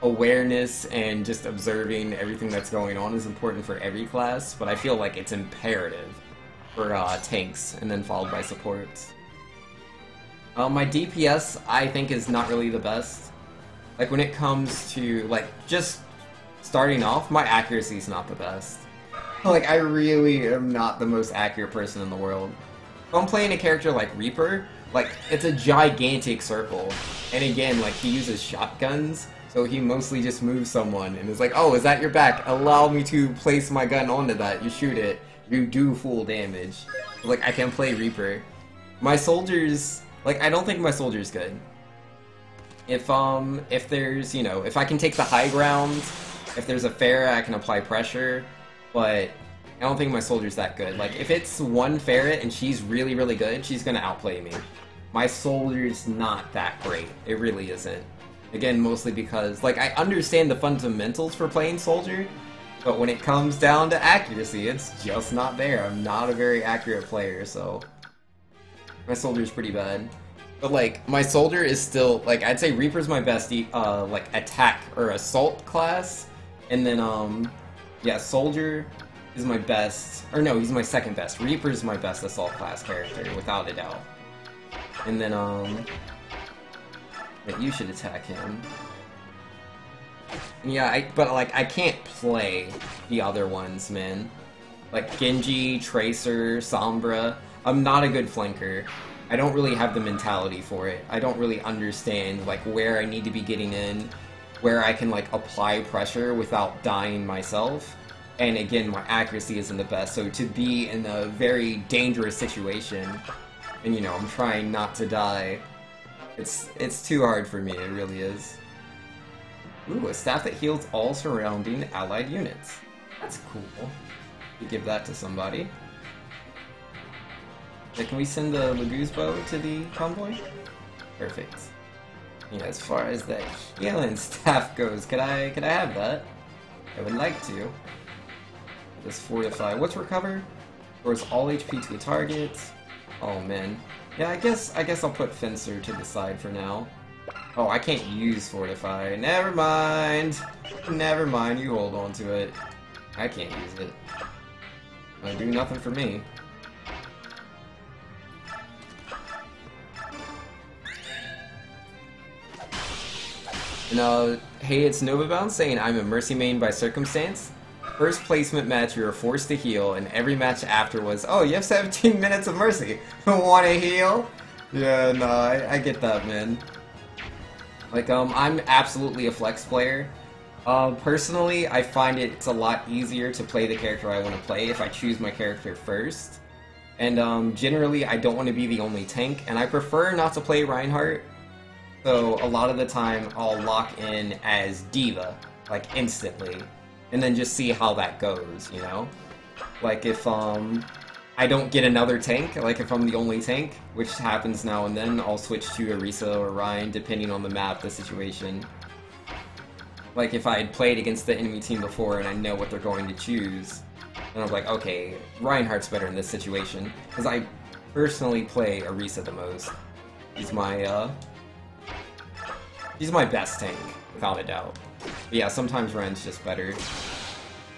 awareness and just observing everything that's going on is important for every class, but I feel like it's imperative for tanks, and then followed by supports. My DPS, I think, is not really the best. Like, when it comes to, like, just starting off, my accuracy is not the best. Like, I really am not the most accurate person in the world. If I'm playing a character like Reaper, like, it's a gigantic circle. And again, like, he uses shotguns, so he mostly just moves someone and is like, oh, is that your back? Allow me to place my gun onto that. You shoot it, you do full damage. Like, I can play Reaper. My soldiers, like, I don't think my soldier's good. If there's, you know, if I can take the high ground, if there's a Pharah, I can apply pressure, but I don't think my soldier's that good. Like, if it's one Ferret and she's really, really good, she's gonna outplay me. My soldier's not that great. It really isn't. Again, mostly because, like, I understand the fundamentals for playing soldier, but when it comes down to accuracy, it's just not there. I'm not a very accurate player, so my soldier's pretty bad. But, like, my soldier is still, like, I'd say Reaper's my best, like, attack or assault class, and then, yeah, soldier is my best, or no, he's my second best. Reaper's my best assault class character, without a doubt. And then, but you should attack him. Yeah, but, like, I can't play the other ones, man. Like, Genji, Tracer, Sombra. I'm not a good flanker. I don't really have the mentality for it. I don't really understand, like, where I need to be getting in, where I can, like, apply pressure without dying myself. And again, my accuracy isn't the best, so to be in a very dangerous situation, and, you know, I'm trying not to die, it's too hard for me, it really is. Ooh, a staff that heals all surrounding allied units. That's cool. You give that to somebody. Yeah, can we send the Lagoose bow to the convoy? Perfect. Yeah, as far as that healing staff goes, could I have that? I would like to. This fortify. What's recover? Restores all HP to the target. Oh man. Yeah, I guess I'll put Fencer to the side for now. Oh, I can't use fortify. Never mind. Never mind. You hold on to it. I can't use it. It'll do nothing for me. And hey, it's Novabound saying I'm a Mercy main by circumstance. First placement match, you were forced to heal, and every match after was, oh, you have 17 minutes of Mercy. Want to heal? Yeah, no, I get that, man. Like, I'm absolutely a flex player. Personally, I find it's a lot easier to play the character I want to play if I choose my character first. And, generally, I don't want to be the only tank, and I prefer not to play Reinhardt. So, a lot of the time, I'll lock in as Diva, like, instantly. And then just see how that goes, you know? Like, if, I don't get another tank, like if I'm the only tank, which happens now and then, I'll switch to Orisa or Ryan, depending on the map, the situation. Like, if I had played against the enemy team before and I know what they're going to choose, then I'm like, okay, Reinhardt's better in this situation. Because I personally play Orisa the most. He's my best tank, without a doubt. But yeah, sometimes Ren's just better.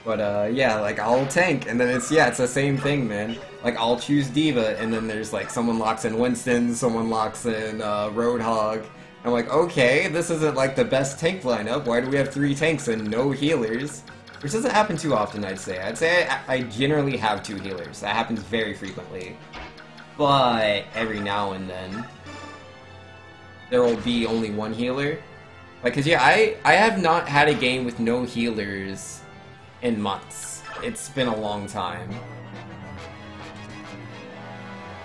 But yeah, like, I'll tank, and then it's the same thing, man. Like, I'll choose Diva, and then there's, like, someone locks in Winston, someone locks in Roadhog. I'm like, okay, this isn't, like, the best tank lineup. Why do we have 3 tanks and no healers? Which doesn't happen too often, I'd say. I'd say I generally have 2 healers. That happens very frequently. But every now and then. there will be only one healer. Like, cause yeah, I have not had a game with no healers in months. It's been a long time.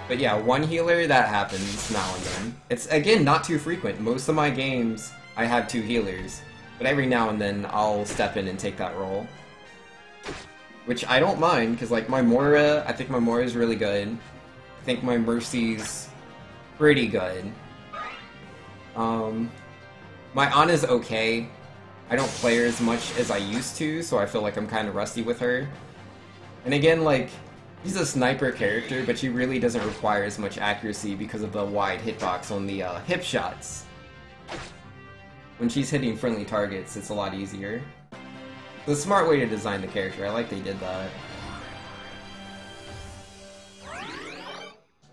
But yeah, one healer, that happens now and then. It's, again, not too frequent. Most of my games, I have 2 healers. But every now and then, I'll step in and take that role. Which I don't mind, because like my Moira, I think my Moira is really good. I think my Mercy's pretty good. My Ana's okay. I don't play her as much as I used to, so I feel like I'm kind of rusty with her. And again, like, she's a sniper character, but she really doesn't require as much accuracy because of the wide hitbox on the hip shots. When she's hitting friendly targets, it's a lot easier. It's a smart way to design the character. I like they did that.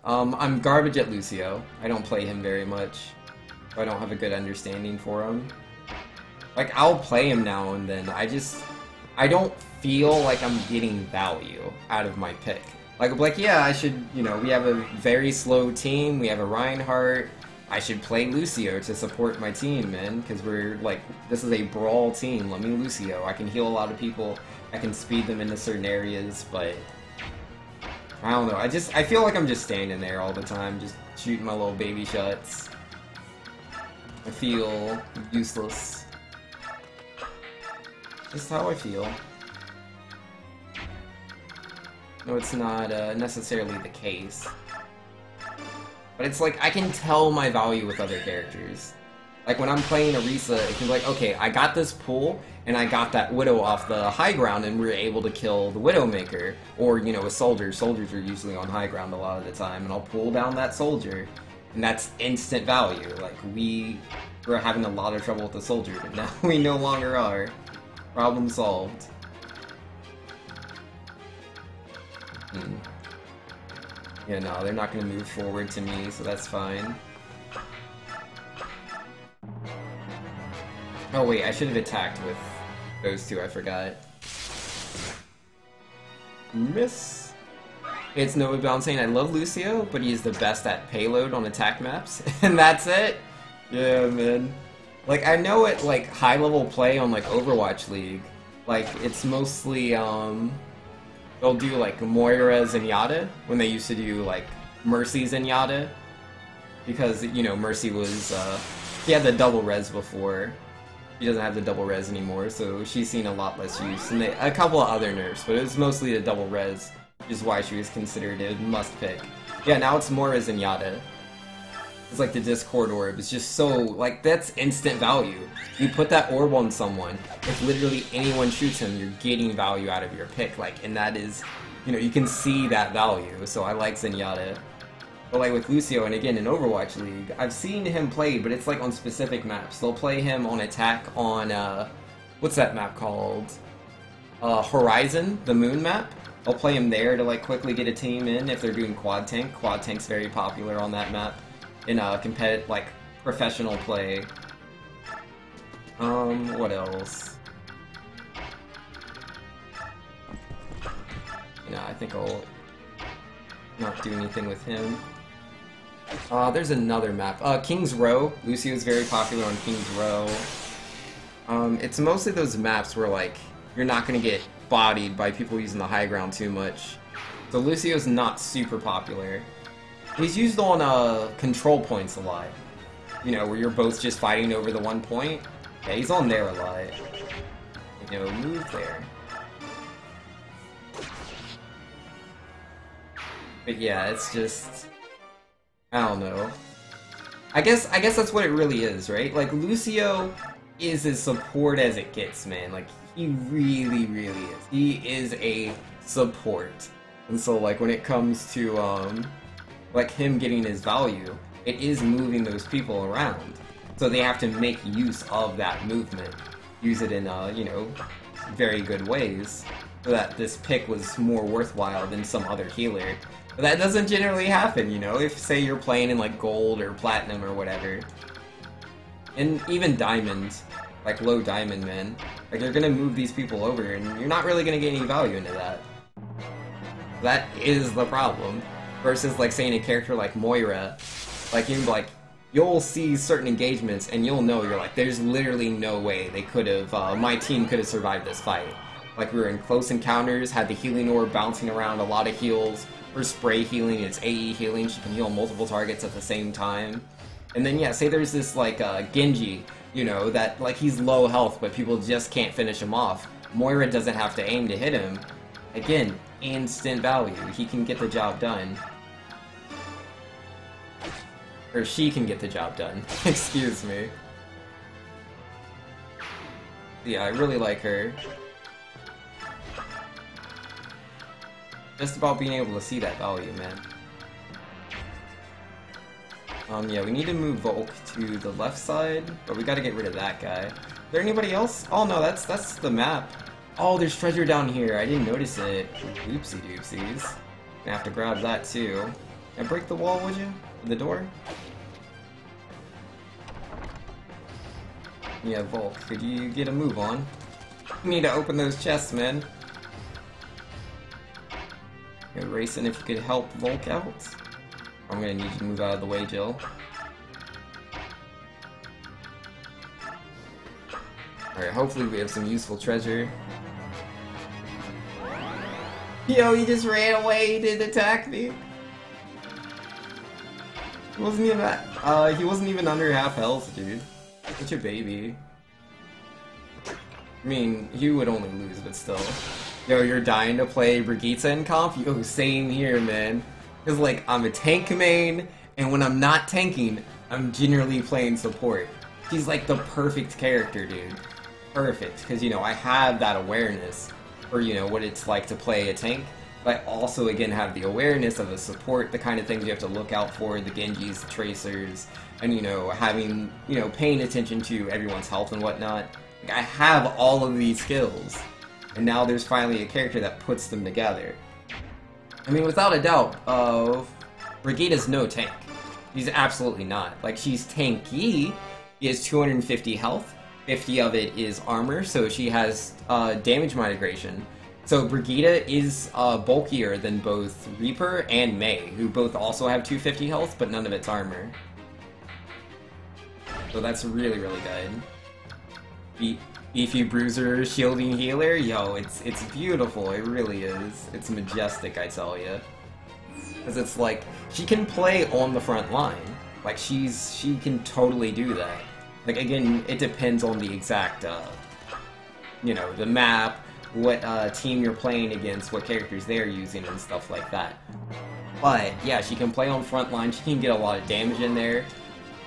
I'm garbage at Lucio. I don't play him very much. I don't have a good understanding for him. Like, I'll play him now and then. I don't feel like I'm getting value out of my pick. Like, yeah, I should, you know, we have a very slow team, we have a Reinhardt, I should play Lucio to support my team, man, because we're, like, this is a brawl team, let me Lucio. I can heal a lot of people, I can speed them into certain areas, but I don't know, I feel like I'm just standing there all the time, just shooting my little baby shots. I feel useless. Just how I feel. No, it's not necessarily the case. But it's like, I can tell my value with other characters. Like, when I'm playing Orisa, it can be like, okay, I got this pull, and I got that Widow off the high ground, and we were able to kill the Widowmaker. Or, you know, a soldier. Soldiers are usually on high ground a lot of the time, and I'll pull down that soldier. And that's instant value. Like, we were having a lot of trouble with the soldier, but now we no longer are. Problem solved. Yeah, no, they're not gonna move forward to me, so that's fine. Oh wait, I should have attacked with those two, I forgot. Miss! It's Novabelle saying, I love Lucio, but he's the best at payload on attack maps, and that's it? Yeah, man. Like, I know at, like, high-level play on, like, Overwatch League, like, it's mostly, they'll do, like, Moira Zenyatta, when they used to do, like, Mercy Zenyatta, because, you know, Mercy was, he had the double res before. He doesn't have the double res anymore, so she's seen a lot less use, and a couple of other nerfs, but it was mostly the double res, which is why she was considered a must-pick. Yeah, now it's Moira Zenyatta. It's like the Discord orb. It's just so, like, that's instant value. You put that orb on someone, if literally anyone shoots him, you're getting value out of your pick, like, and that is, you know, you can see that value, so I like Zenyatta. But like with Lucio, and again in Overwatch League, I've seen him play, but it's like on specific maps. They'll play him on attack on, what's that map called? Horizon, the moon map. They'll play him there to like quickly get a team in if they're doing quad tank. Quad tank's very popular on that map. In competitive, like, professional play. What else? You know, I think I'll not do anything with him. There's another map. King's Row. Lucio's very popular on King's Row. It's mostly those maps where, like, you're not gonna get bodied by people using the high ground too much. So Lucio's not super popular. He's used on control points a lot. You know, where you're both just fighting over the one point. Yeah, he's on there a lot. You know, move there. But yeah, it's just, I don't know. I guess that's what it really is, right? Like, Lucio is as support as it gets, man. Like, he really, really is. He is a support. And so, like, when it comes to, like, him getting his value, it is moving those people around. So they have to make use of that movement. Use it in, you know, very good ways. So that this pick was more worthwhile than some other healer. But that doesn't generally happen, you know? If, say, you're playing in, like, gold or platinum or whatever. And even diamond, like, low diamond, man. Like, you're gonna move these people over, and you're not really gonna get any value into that. That is the problem. Versus, like, saying a character like Moira, like, you can be like, you'll see certain engagements and you'll know, you're like, there's literally no way they could have, my team could have survived this fight. Like, we were in close encounters, had the healing orb bouncing around, a lot of heals. Her spray healing, it's AE healing, she can heal multiple targets at the same time. And then, yeah, say there's this, like, Genji, you know, that, like, he's low health, but people just can't finish him off. Moira doesn't have to aim to hit him. Again, instant value. He can get the job done. Or she can get the job done. Excuse me. Yeah, I really like her. Just about being able to see that value, man. Yeah, we need to move Volk to the left side, but we gotta get rid of that guy. Is there anybody else? Oh no, that's the map. Oh, there's treasure down here. I didn't notice it. Oopsie doopsies. Gonna have to grab that too. Can I break the wall, would you? The door? Yeah, Volk, could you get a move on? You need to open those chests, man. Yeah, Racing, if you could help Volk out. I'm gonna need you to move out of the way, Jill. Alright, hopefully we have some useful treasure. Yo, he just ran away, he didn't attack me! He wasn't even under half health, dude. Such a baby. I mean, you would only lose, but still. Yo, you're dying to play Brigitte in comp? Yo, same here, man. Cause like, I'm a tank main, and when I'm not tanking, I'm generally playing support. She's like the perfect character, dude. Perfect, because you know, I have that awareness for, you know, what it's like to play a tank, but I also, again, have the awareness of a support, the kind of things you have to look out for, the Genjis, the Tracers, and, you know, having, you know, paying attention to everyone's health and whatnot. Like, I have all of these skills, and now there's finally a character that puts them together. I mean, without a doubt, Brigitte is no tank. She's absolutely not. Like, she's tanky. She has 250 health. 50 of it is armor, so she has damage migration. So Brigitte is bulkier than both Reaper and Mei, who both also have 250 health, but none of it's armor. So that's really, really good. Beefy Bruiser, shielding healer, yo, it's beautiful, it really is. It's majestic, I tell ya. Because it's like, she can play on the front line. Like, she can totally do that. Like, again, it depends on the exact, you know, the map, what team you're playing against, what characters they're using, and stuff like that. But, yeah, she can play on front line, she can get a lot of damage in there.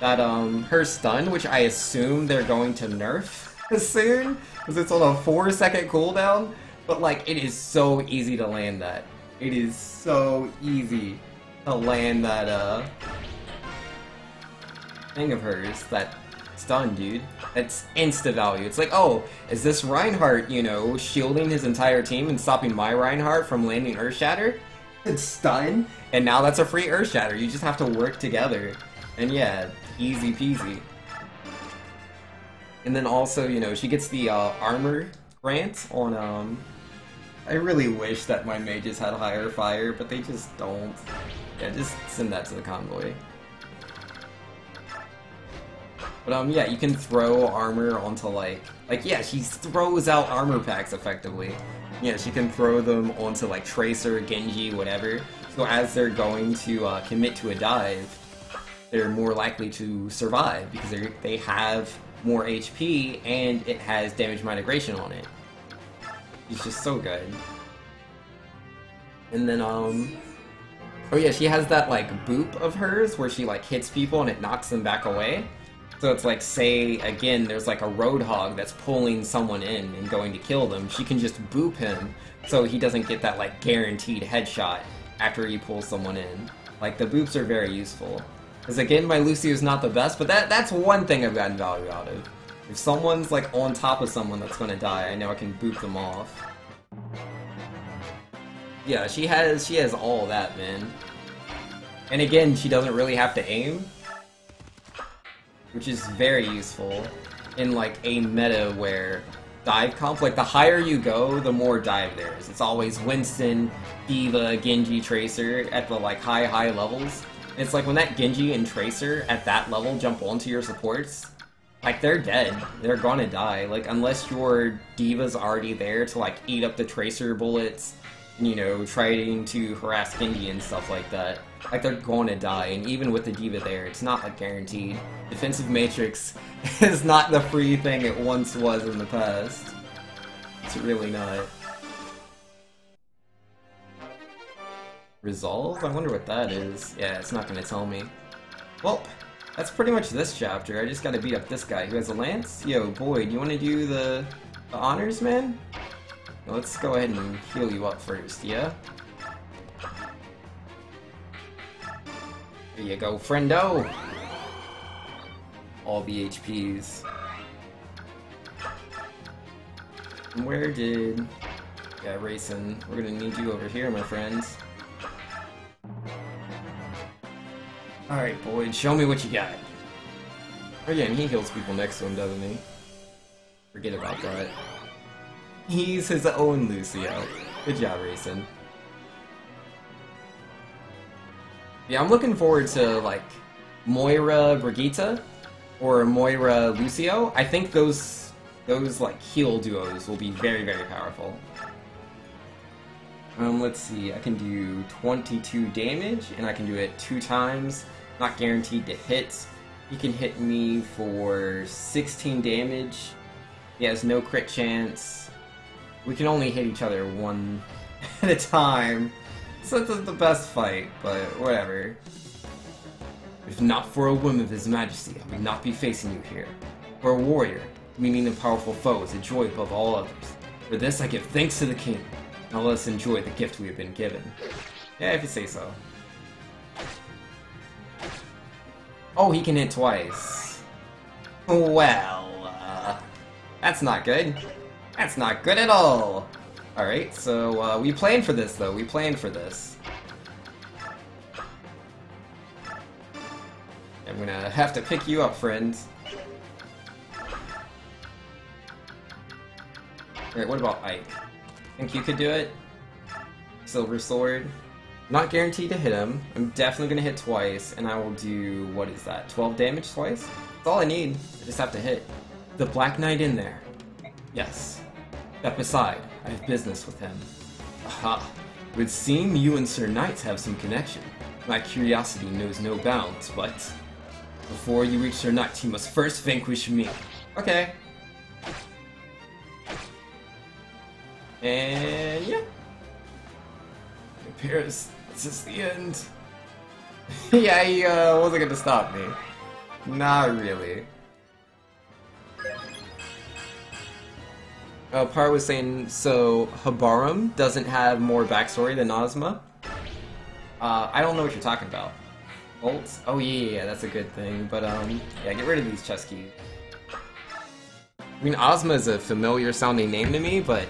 That, her stun, which I assume they're going to nerf soon, because it's on a 4-second cooldown, but, like, it is so easy to land that. It is so easy to land that, thing of hers, that stun, dude. That's insta-value. It's like, oh, is this Reinhardt, you know, shielding his entire team and stopping my Reinhardt from landing Earthshatter? It's stun, and now that's a free Earthshatter. You just have to work together. And yeah, easy peasy. And then also, you know, she gets the armor grant on, I really wish that my mages had higher fire, but they just don't. Yeah, just send that to the convoy. But yeah, you can throw armor onto like yeah, she throws out armor packs effectively. Yeah, she can throw them onto like Tracer, Genji, whatever. So as they're going to commit to a dive, they're more likely to survive because they have more HP and it has damage migration on it. It's just so good. And then oh yeah, she has that like boop of hers where she like hits people and it knocks them back away. So it's like, say, again, there's like a Roadhog that's pulling someone in and going to kill them. She can just boop him so he doesn't get that like guaranteed headshot after he pulls someone in. Like, the boops are very useful. Because again, my Lucio's not the best, but that's one thing I've gotten value out of. If someone's like on top of someone that's gonna die, I know I can boop them off. Yeah, she has all that, man. And again, she doesn't really have to aim, which is very useful in like a meta where dive comp, like the higher you go, the more dive there is. It's always Winston, Diva, Genji, Tracer at the like high levels. It's like when that Genji and Tracer at that level jump onto your supports, like, they're dead. They're gonna die. Like, unless your Diva's already there to, like, eat up the Tracer bullets, and, you know, trying to harass Genji and stuff like that. Like, they're gonna die, and even with the Diva there, it's not, like, guaranteed. Defensive Matrix is not the free thing it once was in the past. It's really not. Resolve? I wonder what that is. Yeah, it's not gonna tell me. Well, that's pretty much this chapter. I just gotta beat up this guy who has a lance. Yo, Boyd, you wanna do the honors, man? Well, let's go ahead and heal you up first, yeah? Here you go, friendo! All the HPs. And where did... Yeah, Racing. We're gonna need you over here, my friends. Alright, Boyd, show me what you got. Oh yeah, and he heals people next to him, doesn't he? Forget about that. He's his own Lucio. Good job, Racing. Yeah, I'm looking forward to, like, Moira Brigitte or Moira Lucio. I think those like, heal duos will be very, very powerful. Let's see, I can do 22 damage, and I can do it 2 times. Not guaranteed to hit. He can hit me for 16 damage. He has no crit chance. We can only hit each other one at a time. So this is the best fight, but whatever. If not for a whim of His Majesty, I would not be facing you here. For a warrior, meaning a powerful foe, is a joy above all others. For this I give thanks to the king. Now let us enjoy the gift we have been given. Yeah, if you say so. Oh, he can hit twice. Well, that's not good. That's not good at all. Alright, so we planned for this, though. We planned for this. I'm gonna have to pick you up, friends. Alright, what about Ike? Think you could do it? Silver Sword. Not guaranteed to hit him. I'm definitely gonna hit twice, and I will do, what is that, 12 damage twice? That's all I need. I just have to hit. The Black Knight in there. Yes. Step aside. I have business with him. Aha. It would seem you and Sir Knight have some connection. My curiosity knows no bounds, but before you reach Sir Knight, you must first vanquish me. Okay. And yeah. It appears this is the end. Yeah, he wasn't gonna stop me. Not really. Par was saying, so Habarum doesn't have more backstory than Ozma? I don't know what you're talking about. Bolts? Oh yeah, that's a good thing, but yeah, get rid of these chest keys. I mean, Ozma is a familiar sounding name to me, but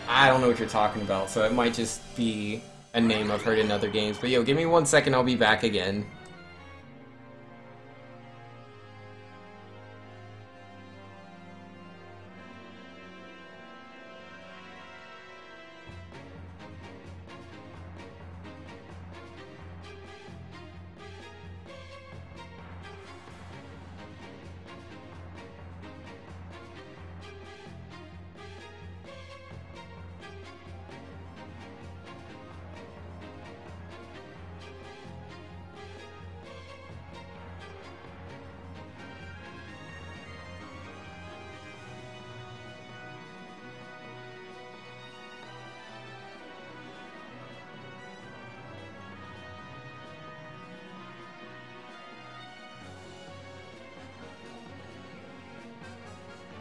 I don't know what you're talking about, so it might just be a name I've heard in other games. But yo, give me 1 second, I'll be back again.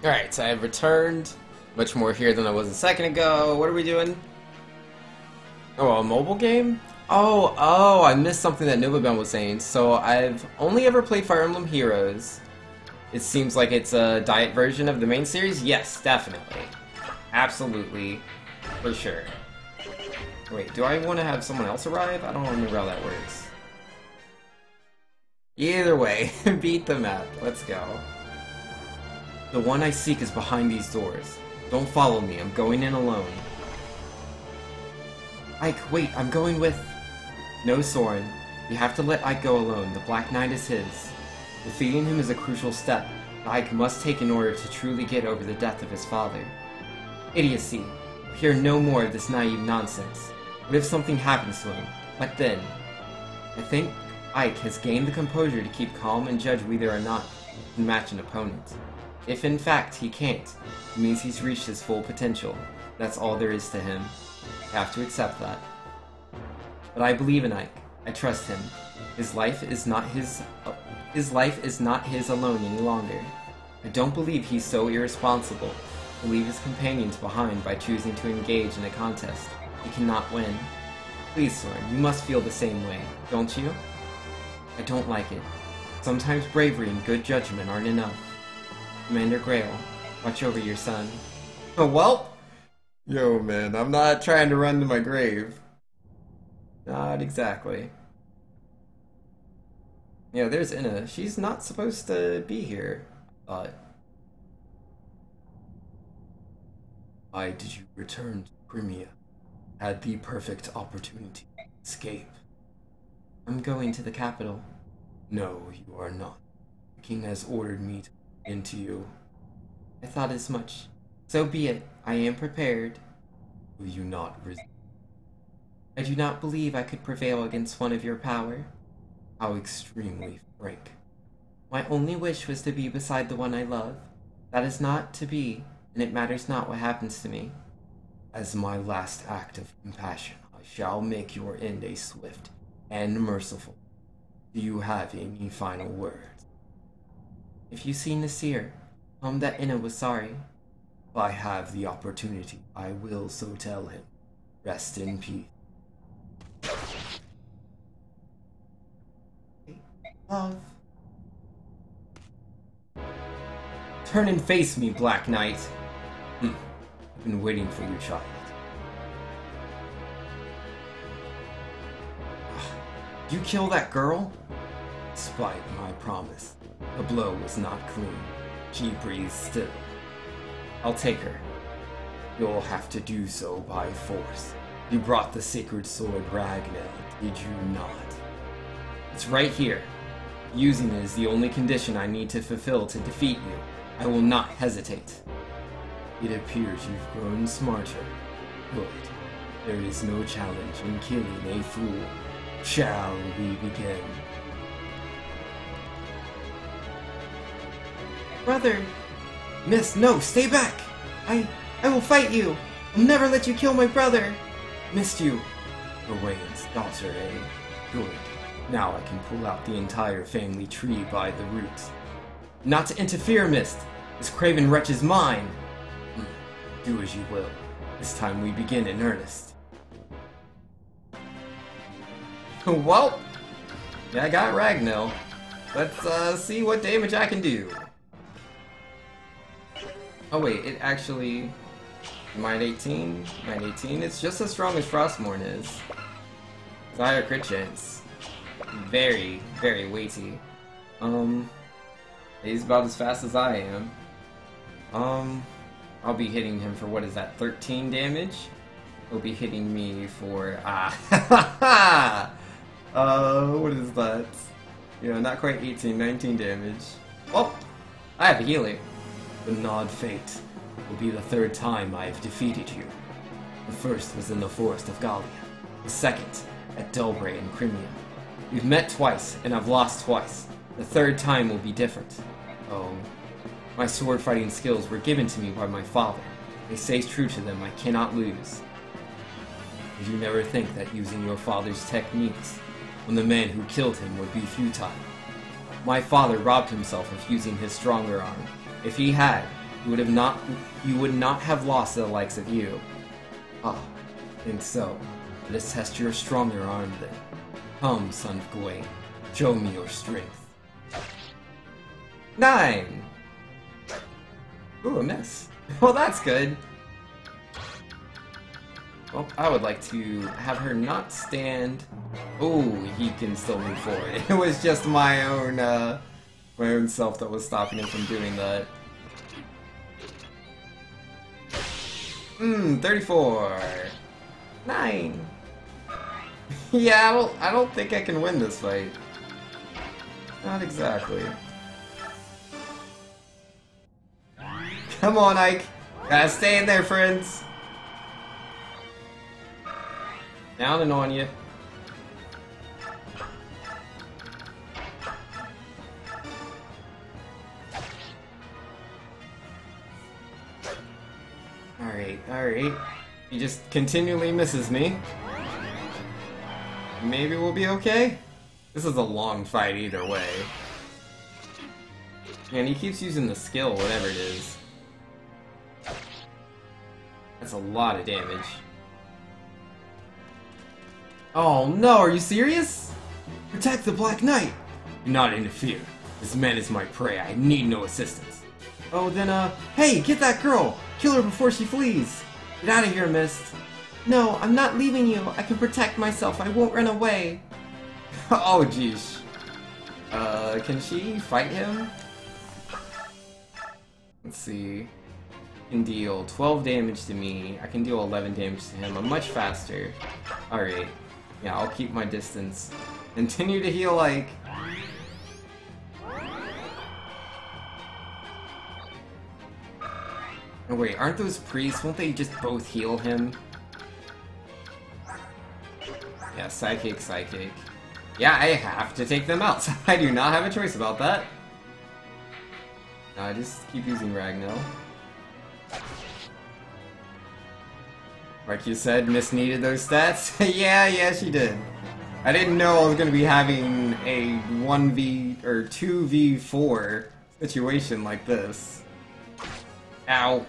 Alright, so I have returned. Much more here than I was a second ago. What are we doing? Oh, a mobile game? Oh, I missed something that NovaBound was saying. So I've only ever played Fire Emblem Heroes. It seems like it's a diet version of the main series? Yes, definitely. Absolutely. For sure. Wait, do I want to have someone else arrive? I don't remember how that works. Either way, beat the map. Let's go. The one I seek is behind these doors. Don't follow me, I'm going in alone. Ike, wait, I'm going with... No, Soren. You have to let Ike go alone. The Black Knight is his. Defeating him is a crucial step that Ike must take in order to truly get over the death of his father. Idiocy. We'll hear no more of this naive nonsense. What if something happens to him? What then? I think Ike has gained the composure to keep calm and judge whether or not he can match an opponent. If in fact he can't, it means he's reached his full potential. That's all there is to him. You have to accept that. But I believe in Ike. I trust him. His life is not his alone any longer. I don't believe he's so irresponsible to leave his companions behind by choosing to engage in a contest he cannot win. Please, Soren, you must feel the same way, don't you? I don't like it. Sometimes bravery and good judgment aren't enough. Commander Grail, watch over your son. Oh, well, yo, man, I'm not trying to run to my grave. Not exactly. Yeah, there's Inna. She's not supposed to be here, but why did you return to Crimea? Had the perfect opportunity to escape. I'm going to the capital. No, you are not. The king has ordered me to look into you. I thought as much. So be it. I am prepared. Will you not resist? I do not believe I could prevail against one of your power. How extremely frank. My only wish was to be beside the one I love. That is not to be, and it matters not what happens to me. As my last act of compassion, I shall make your end a swift and merciful. Do you have any final words? If you see Nasir, tell him that Inna was sorry. If I have the opportunity, I will so tell him. Rest in peace. Love. Turn and face me, Black Knight. I've been waiting for you, child. You kill that girl? Despite my promise, the blow was not clean. She breathes still. I'll take her. You'll have to do so by force. You brought the sacred sword Ragnell, did you not? It's right here. Using it is the only condition I need to fulfill to defeat you. I will not hesitate. It appears you've grown smarter. Good. There is no challenge in killing a fool. Shall we begin? Brother! Miss, no, stay back! I will fight you! I'll never let you kill my brother! Missed you! Gawain's daughter, eh? Good. Now I can pull out the entire family tree by the roots. Not to interfere, Mist! This craven wretch is mine! Do as you will. This time we begin in earnest. Well, yeah, I got Ragnell. Let's see what damage I can do. Oh wait, it actually... Might 18? Might 18? It's just as strong as Frostmourne is. It's a higher crit chance. Very, very weighty. He's about as fast as I am. I'll be hitting him for, what is that, 13 damage? He'll be hitting me for, what is that? Yeah, not quite 18, 19 damage. Oh, I have a healing. The Nod Fate will be the third time I have defeated you. The first was in the forest of Gallia. The second, at Delbray in Crimea. We've met twice, and I've lost twice. The third time will be different. Oh, my sword fighting skills were given to me by my father. They say true to them, I cannot lose. Did you never think that using your father's techniques when the man who killed him would be futile? My father robbed himself of using his stronger arm. If he had, you would not have lost the likes of you. Ah, think so. Let us test your stronger arm then. Come, son of Gawain, show me your strength. 9! Ooh, a miss. Well, that's good. Well, I would like to have her not stand. Oh, he can still move forward. It was just my own self that was stopping him from doing that. 34. 9. Yeah, I don't think I can win this fight. Not exactly. Come on, Ike. Gotta stay in there, friends. Down and on you. Alright. He just continually misses me. Maybe we'll be okay? This is a long fight either way. And he keeps using the skill, whatever it is. That's a lot of damage. Oh no, are you serious? Protect the Black Knight! Do not interfere. This man is my prey. I need no assistance. Oh, then, hey, get that girl! Kill her before she flees! Get out of here, Mist. No, I'm not leaving you. I can protect myself. I won't run away. Oh, jeez. Can she fight him? Let's see. Can deal 12 damage to me. I can deal 11 damage to him. I'm much faster. Alright. Yeah, I'll keep my distance. Continue to heal, like... Oh wait, aren't those priests? Won't they just both heal him? Yeah, Psychic. Yeah, I have to take them out, so I do not have a choice about that. I just keep using Ragno. Like you said, Miss needed those stats? yeah, she did. I didn't know I was going to be having a 1v or 2v4 situation like this. Ow.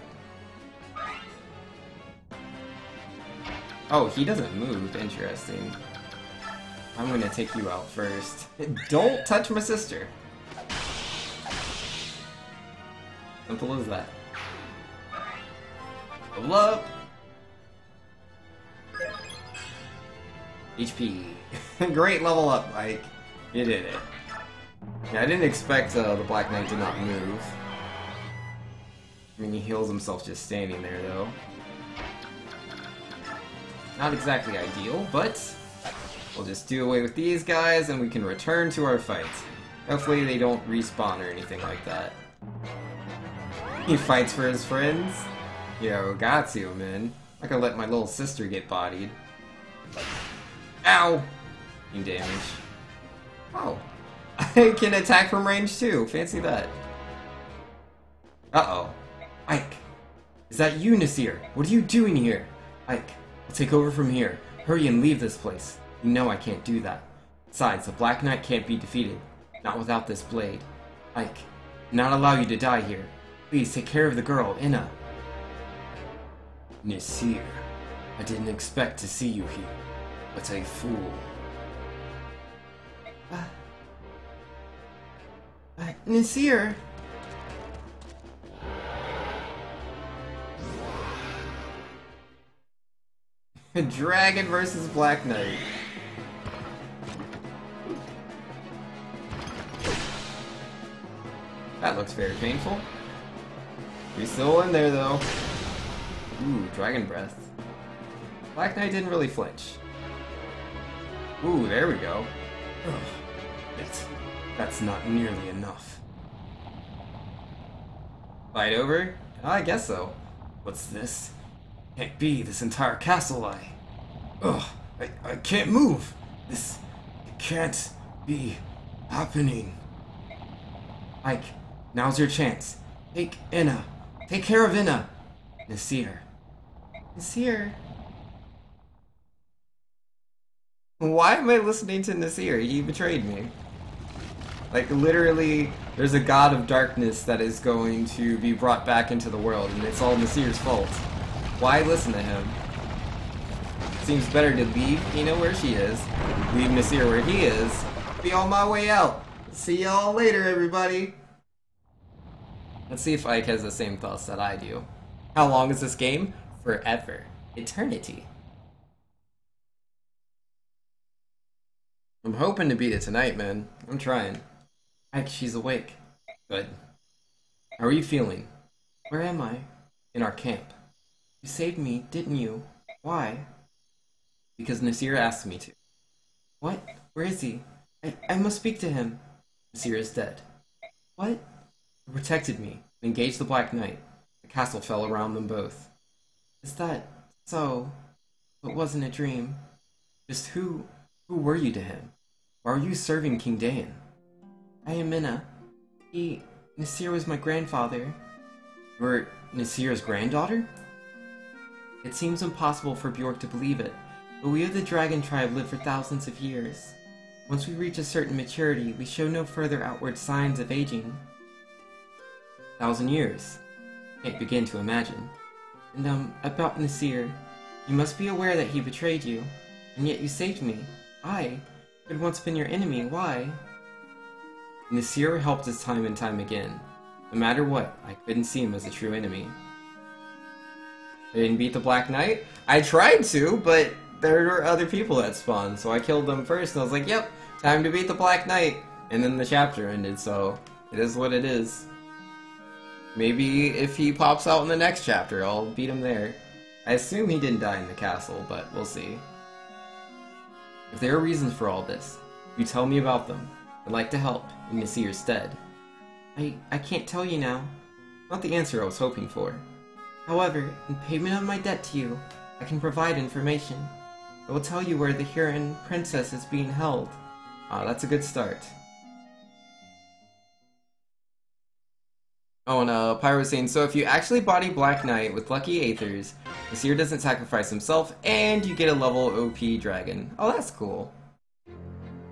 Oh, he doesn't move. Interesting. I'm gonna take you out first. Don't touch my sister. Simple as that. Level up! HP. Great level up, Mike. You did it. Yeah, I didn't expect the Black Knight to not move. I mean, he heals himself just standing there, though. Not exactly ideal, but we'll just do away with these guys and we can return to our fight. Hopefully they don't respawn or anything like that. He fights for his friends? Yo, got to, man. I could let my little sister get bodied. Ow! Damage. Oh. I can attack from range too. Fancy that. Uh-oh. Ike. Is that you, Nasir? What are you doing here? Ike, I'll take over from here. Hurry and leave this place. You know I can't do that. Besides, the Black Knight can't be defeated. Not without this blade. Ike, I'll not allow you to die here. Please take care of the girl, Inna. Nasir, I didn't expect to see you here. What a fool. Nasir. Dragon versus Black Knight. That looks very painful. He's still in there though. Ooh, Dragon Breath. Black Knight didn't really flinch. Ooh, there we go. Ugh. That's not nearly enough. Fight over? I guess so. What's this? Can't be this entire castle Ugh, I can't move. This can't be happening. Ike, now's your chance. Take Inna. Take care of Inna. Nasir. Nasir. Why am I listening to Nasir? He betrayed me. Like, literally, there's a god of darkness that is going to be brought back into the world, and it's all Nasir's fault. Why listen to him? Seems better to leave Ina where she is, leave Nasir where he is, be on my way out. See y'all later, everybody. Let's see if Ike has the same thoughts that I do. How long is this game? Forever. Eternity. I'm hoping to beat it tonight, man. I'm trying. Ike, she's awake. Good. How are you feeling? Where am I? In our camp. You saved me, didn't you? Why? Because Nasir asked me to. What? Where is he? I must speak to him. Nasir is dead. What? He protected me, and engaged the Black Knight. The castle fell around them both. Is that so? It wasn't a dream. Just who were you to him? Why are you serving King Dayan? I am Minna. Nasir was my grandfather. You were Nasir's granddaughter? It seems impossible for Bjork to believe it, but we of the Dragon Tribe live for thousands of years. Once we reach a certain maturity, we show no further outward signs of aging. 1,000 years? Can't begin to imagine. And about Nasir, you must be aware that he betrayed you, and yet you saved me. I, who had once been your enemy, why? Nasir helped us time and time again. No matter what, I couldn't see him as a true enemy. I didn't beat the Black Knight? I tried to, but there were other people that spawned, so I killed them first, and I was like, yep, time to beat the Black Knight. And then the chapter ended, so it is what it is. Maybe if he pops out in the next chapter, I'll beat him there. I assume he didn't die in the castle, but we'll see. If there are reasons for all this, you tell me about them. I'd like to help in Nasir's stead. I can't tell you now. Not the answer I was hoping for. However, in payment of my debt to you, I can provide information. I will tell you where the Huron princess is being held. That's a good start. Oh, and Pyro was saying, so if you actually body Black Knight with Lucky Aethers, Nasir doesn't sacrifice himself, and you get a level OP dragon. Oh, that's cool.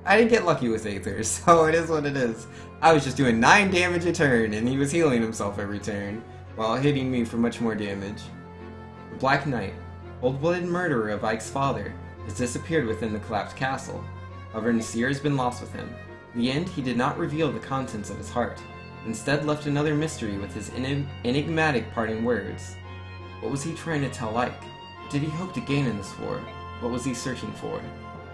I didn't get lucky with Aethers, so it is what it is. I was just doing 9 damage a turn, and he was healing himself every turn, while hitting me for much more damage. The Black Knight, cold-blooded murderer of Ike's father, has disappeared within the collapsed castle. However, Nasir has been lost with him. In the end, he did not reveal the contents of his heart. Instead left another mystery with his enigmatic parting words. What was he trying to tell Ike? What did he hope to gain in this war? What was he searching for?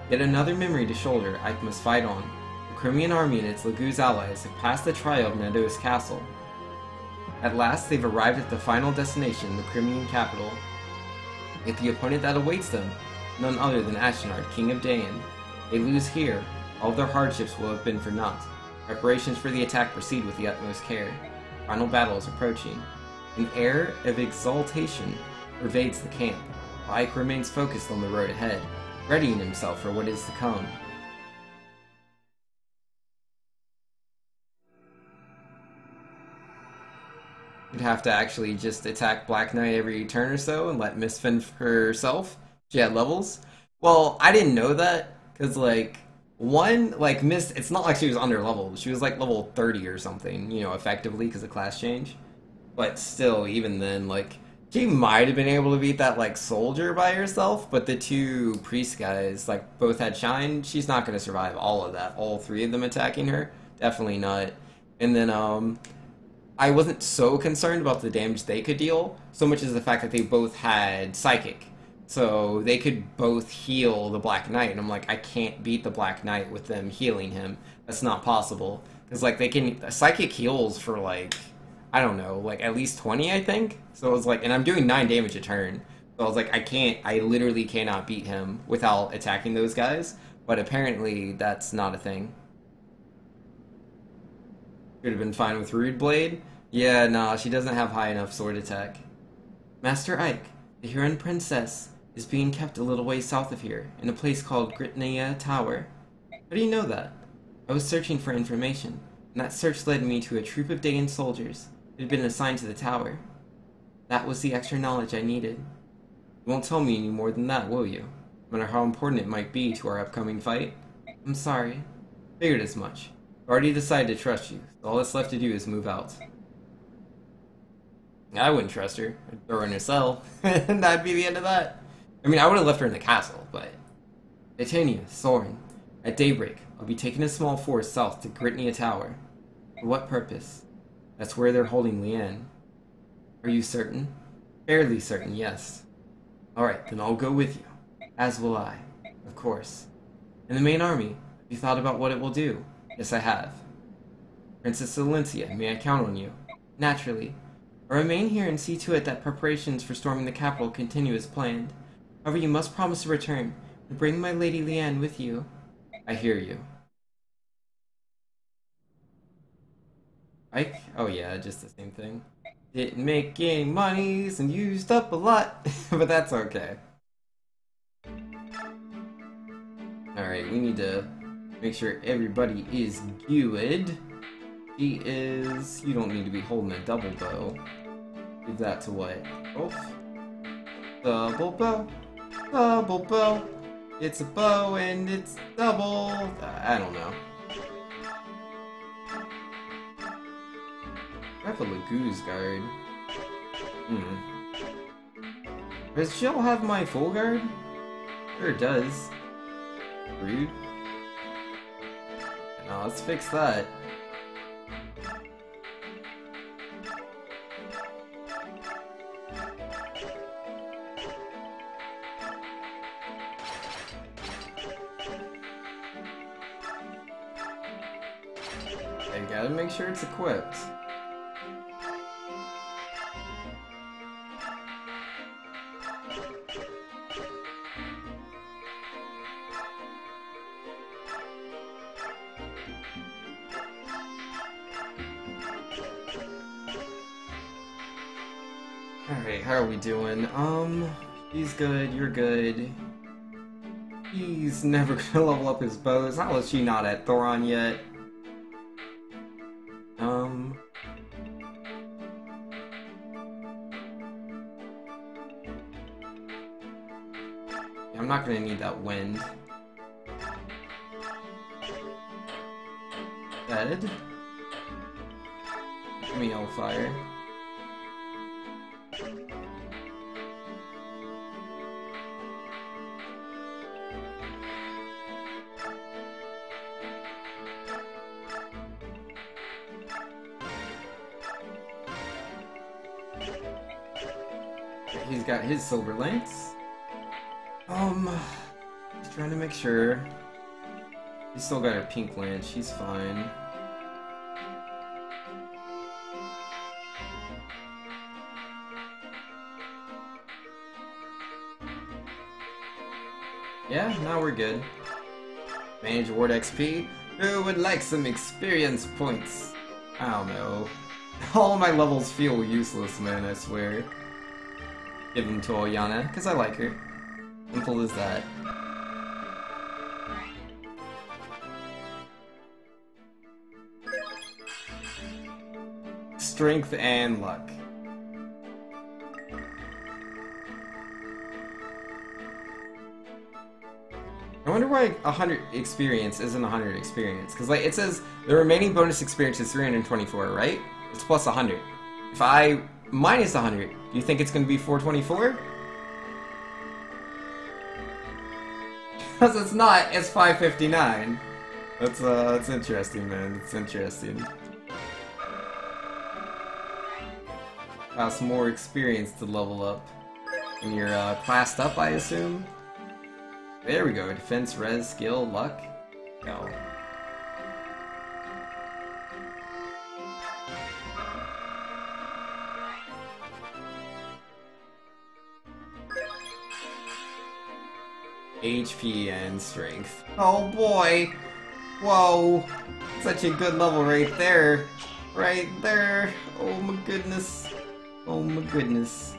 Yet another memory to shoulder Ike must fight on. The Crimean army and its Laguz allies have passed the trial of Nado's castle. At last they've arrived at the final destination, the Crimean capital. Yet the opponent that awaits them, none other than Ashnard, King of Dayan. They lose here, all of their hardships will have been for naught. Preparations for the attack proceed with the utmost care. Final battle is approaching. An air of exultation pervades the camp, while Ike remains focused on the road ahead, readying himself for what is to come. You'd have to actually just attack Black Knight every turn or so and let Miss fend for herself. She had levels. Well, I didn't know that, because Miss, it's not like she was under leveled. She was like level 30 or something, you know, effectively because of class change. But still, even then, she might have been able to beat that, soldier by herself, but the 2 priest guys, both had shine. She's not going to survive all of that. All 3 of them attacking her? Definitely not. And then, I wasn't so concerned about the damage they could deal, so much as the fact that they both had psychic. So they could both heal the Black Knight, and I'm like, I can't beat the Black Knight with them healing him. That's not possible. Because, they can... Psychic heals for, I don't know, at least 20, I think? So it was and I'm doing 9 damage a turn. So I was like, I literally cannot beat him without attacking those guys. But apparently, that's not a thing. Could have been fine with Rude Blade. Yeah, nah, she doesn't have high enough sword attack. Master Ike, the Huron princess, is being kept a little way south of here, in a place called Gritnea Tower. How do you know that? I was searching for information, and that search led me to a troop of Dayan soldiers who had been assigned to the tower. That was the extra knowledge I needed. You won't tell me any more than that, will you? No matter how important it might be to our upcoming fight? I'm sorry. Figured as much. I've already decided to trust you, so all that's left to do is move out. I wouldn't trust her. I'd throw her in a cell, and that'd be the end of that. I mean, I would have left her in the castle, but... Titania, Soren. At daybreak, I'll be taking a small force south to Gritnea Tower. For what purpose? That's where they're holding Leanne. Are you certain? Fairly certain, yes. Alright, then I'll go with you. As will I. Of course. In the main army, have you thought about what it will do? Yes, I have. Princess Silencia, may I count on you? Naturally. I'll remain here and see to it that preparations for storming the capital continue as planned. However, you must promise to return, and bring my Lady Leanne with you. I hear you. Oh yeah, just the same thing. Didn't make any monies and used up a lot, but that's okay. Alright, we need to make sure everybody is good. He is... You don't need to be holding a double bow. Give that to what? Wolf? Double bow. Double bow. It's a bow and it's double. I don't know. I have a Lagoo's guard. Does Shell have my full guard? Sure it does. Rude. Now let's fix that. I gotta make sure it's equipped. Alright, how are we doing? He's good, you're good. He's never gonna level up his bows. How is she not at Thoron yet? I'm not gonna need that wind. Dead. Give me Hellfire. He's got his Silver Lance. Just trying to make sure. He's still got her Pink Lance, she's fine. Yeah, now we're good. Manage Ward XP. Who would like some experience points? I don't know. All my levels feel useless, man, I swear. Give them to Oyana, because I like her. Simple as that. Strength and luck. I wonder why 100 experience isn't 100 experience. Because like it says the remaining bonus experience is 324, right? It's plus 100. If I minus 100, do you think it's going to be 424? Because it's not, it's 559. That's interesting, man. It's interesting. Costs more experience to level up. And you're classed up, I assume? There we go. Defense, res, skill, luck. Go. HP and strength. Oh boy! Whoa! Such a good level right there. Right there. Oh my goodness. Oh my goodness.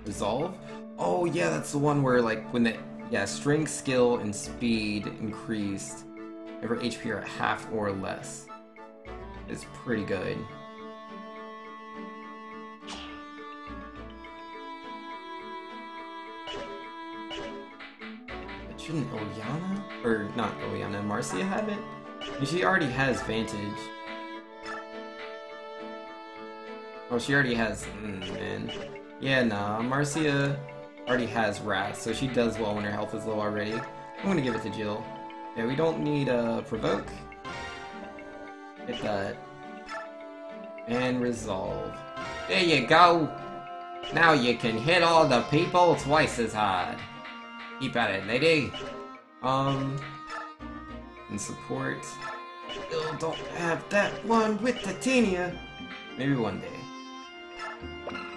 Resolve? Oh yeah, that's the one where like when the strength, skill, and speed increased. Ever HP are at half or less. It's pretty good. But shouldn't Oyana? Or not Oyana, Marcia have it? And she already has Vantage. Oh, she already has... man. Yeah, nah, Marcia already has Wrath, so she does well when her health is low already. I'm gonna give it to Jill. Yeah, we don't need Provoke. Hit that. And Resolve. There you go! Now you can hit all the people twice as hard. Keep at it, lady. And support. Still don't have that one with Titania. Maybe one day.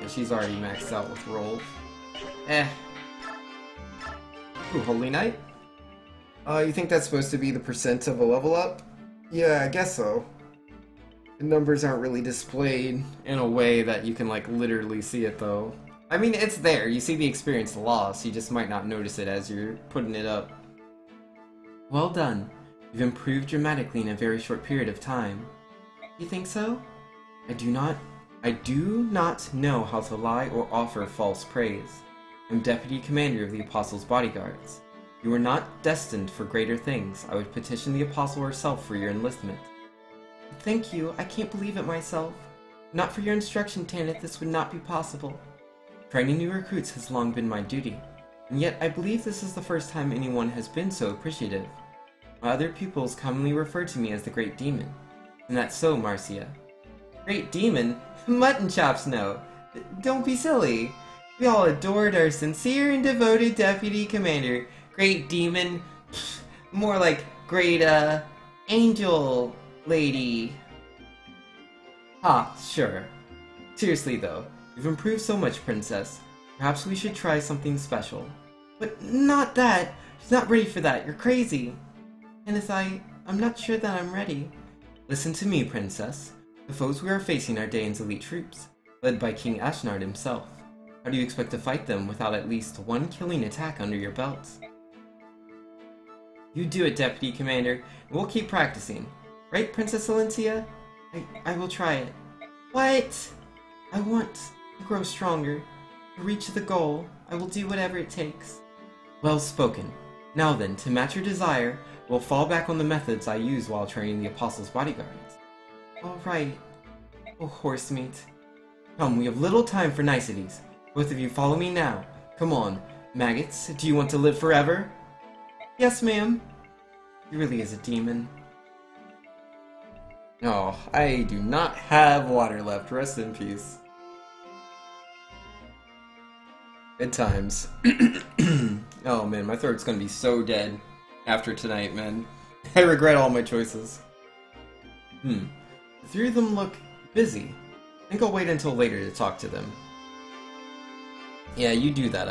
And she's already maxed out with Rolf. Eh. Ooh, Holy Knight? You think that's supposed to be the percent of a level up? Yeah, I guess so. The numbers aren't really displayed. In a way that you can, like, literally see it, though. I mean, it's there. You see the experience loss. You just might not notice it as you're putting it up. Well done. You've improved dramatically in a very short period of time. You think so? I do not know how to lie or offer false praise. I'm Deputy Commander of the Apostles' Bodyguards. You are not destined for greater things. I would petition the Apostle herself for your enlistment. Thank you. I can't believe it myself. Not for your instruction, Tanith, this would not be possible. Training new recruits has long been my duty, and yet I believe this is the first time anyone has been so appreciative. My other pupils commonly refer to me as the Great Demon. And that's so, Marcia. Great Demon? Mutton chops, no. Don't be silly. We all adored our sincere and devoted Deputy Commander. Great Demon? Pfft, more like Great, Angel Lady. Ah, sure. Seriously though, you've improved so much, Princess. Perhaps we should try something special. But not that! She's not ready for that, you're crazy! And I'm not sure that I'm ready. Listen to me, Princess. The foes we are facing are Dane's elite troops, led by King Ashnard himself. How do you expect to fight them without at least one killing attack under your belt? You do it, Deputy Commander, and we'll keep practicing. Right, Princess Valencia? I will try it. What? I want to grow stronger. To reach the goal, I will do whatever it takes. Well spoken. Now then, to match your desire, we'll fall back on the methods I used while training the Apostles' Bodyguards. Alright. Oh, horse meat. Come, we have little time for niceties. Both of you follow me now. Come on. Maggots, do you want to live forever? Yes, ma'am. He really is a demon. Oh, I do not have water left. Rest in peace. Good times. Oh man, my throat's gonna be so dead after tonight, man. I regret all my choices. The three of them look busy. I think I'll wait until later to talk to them. Yeah, you do that,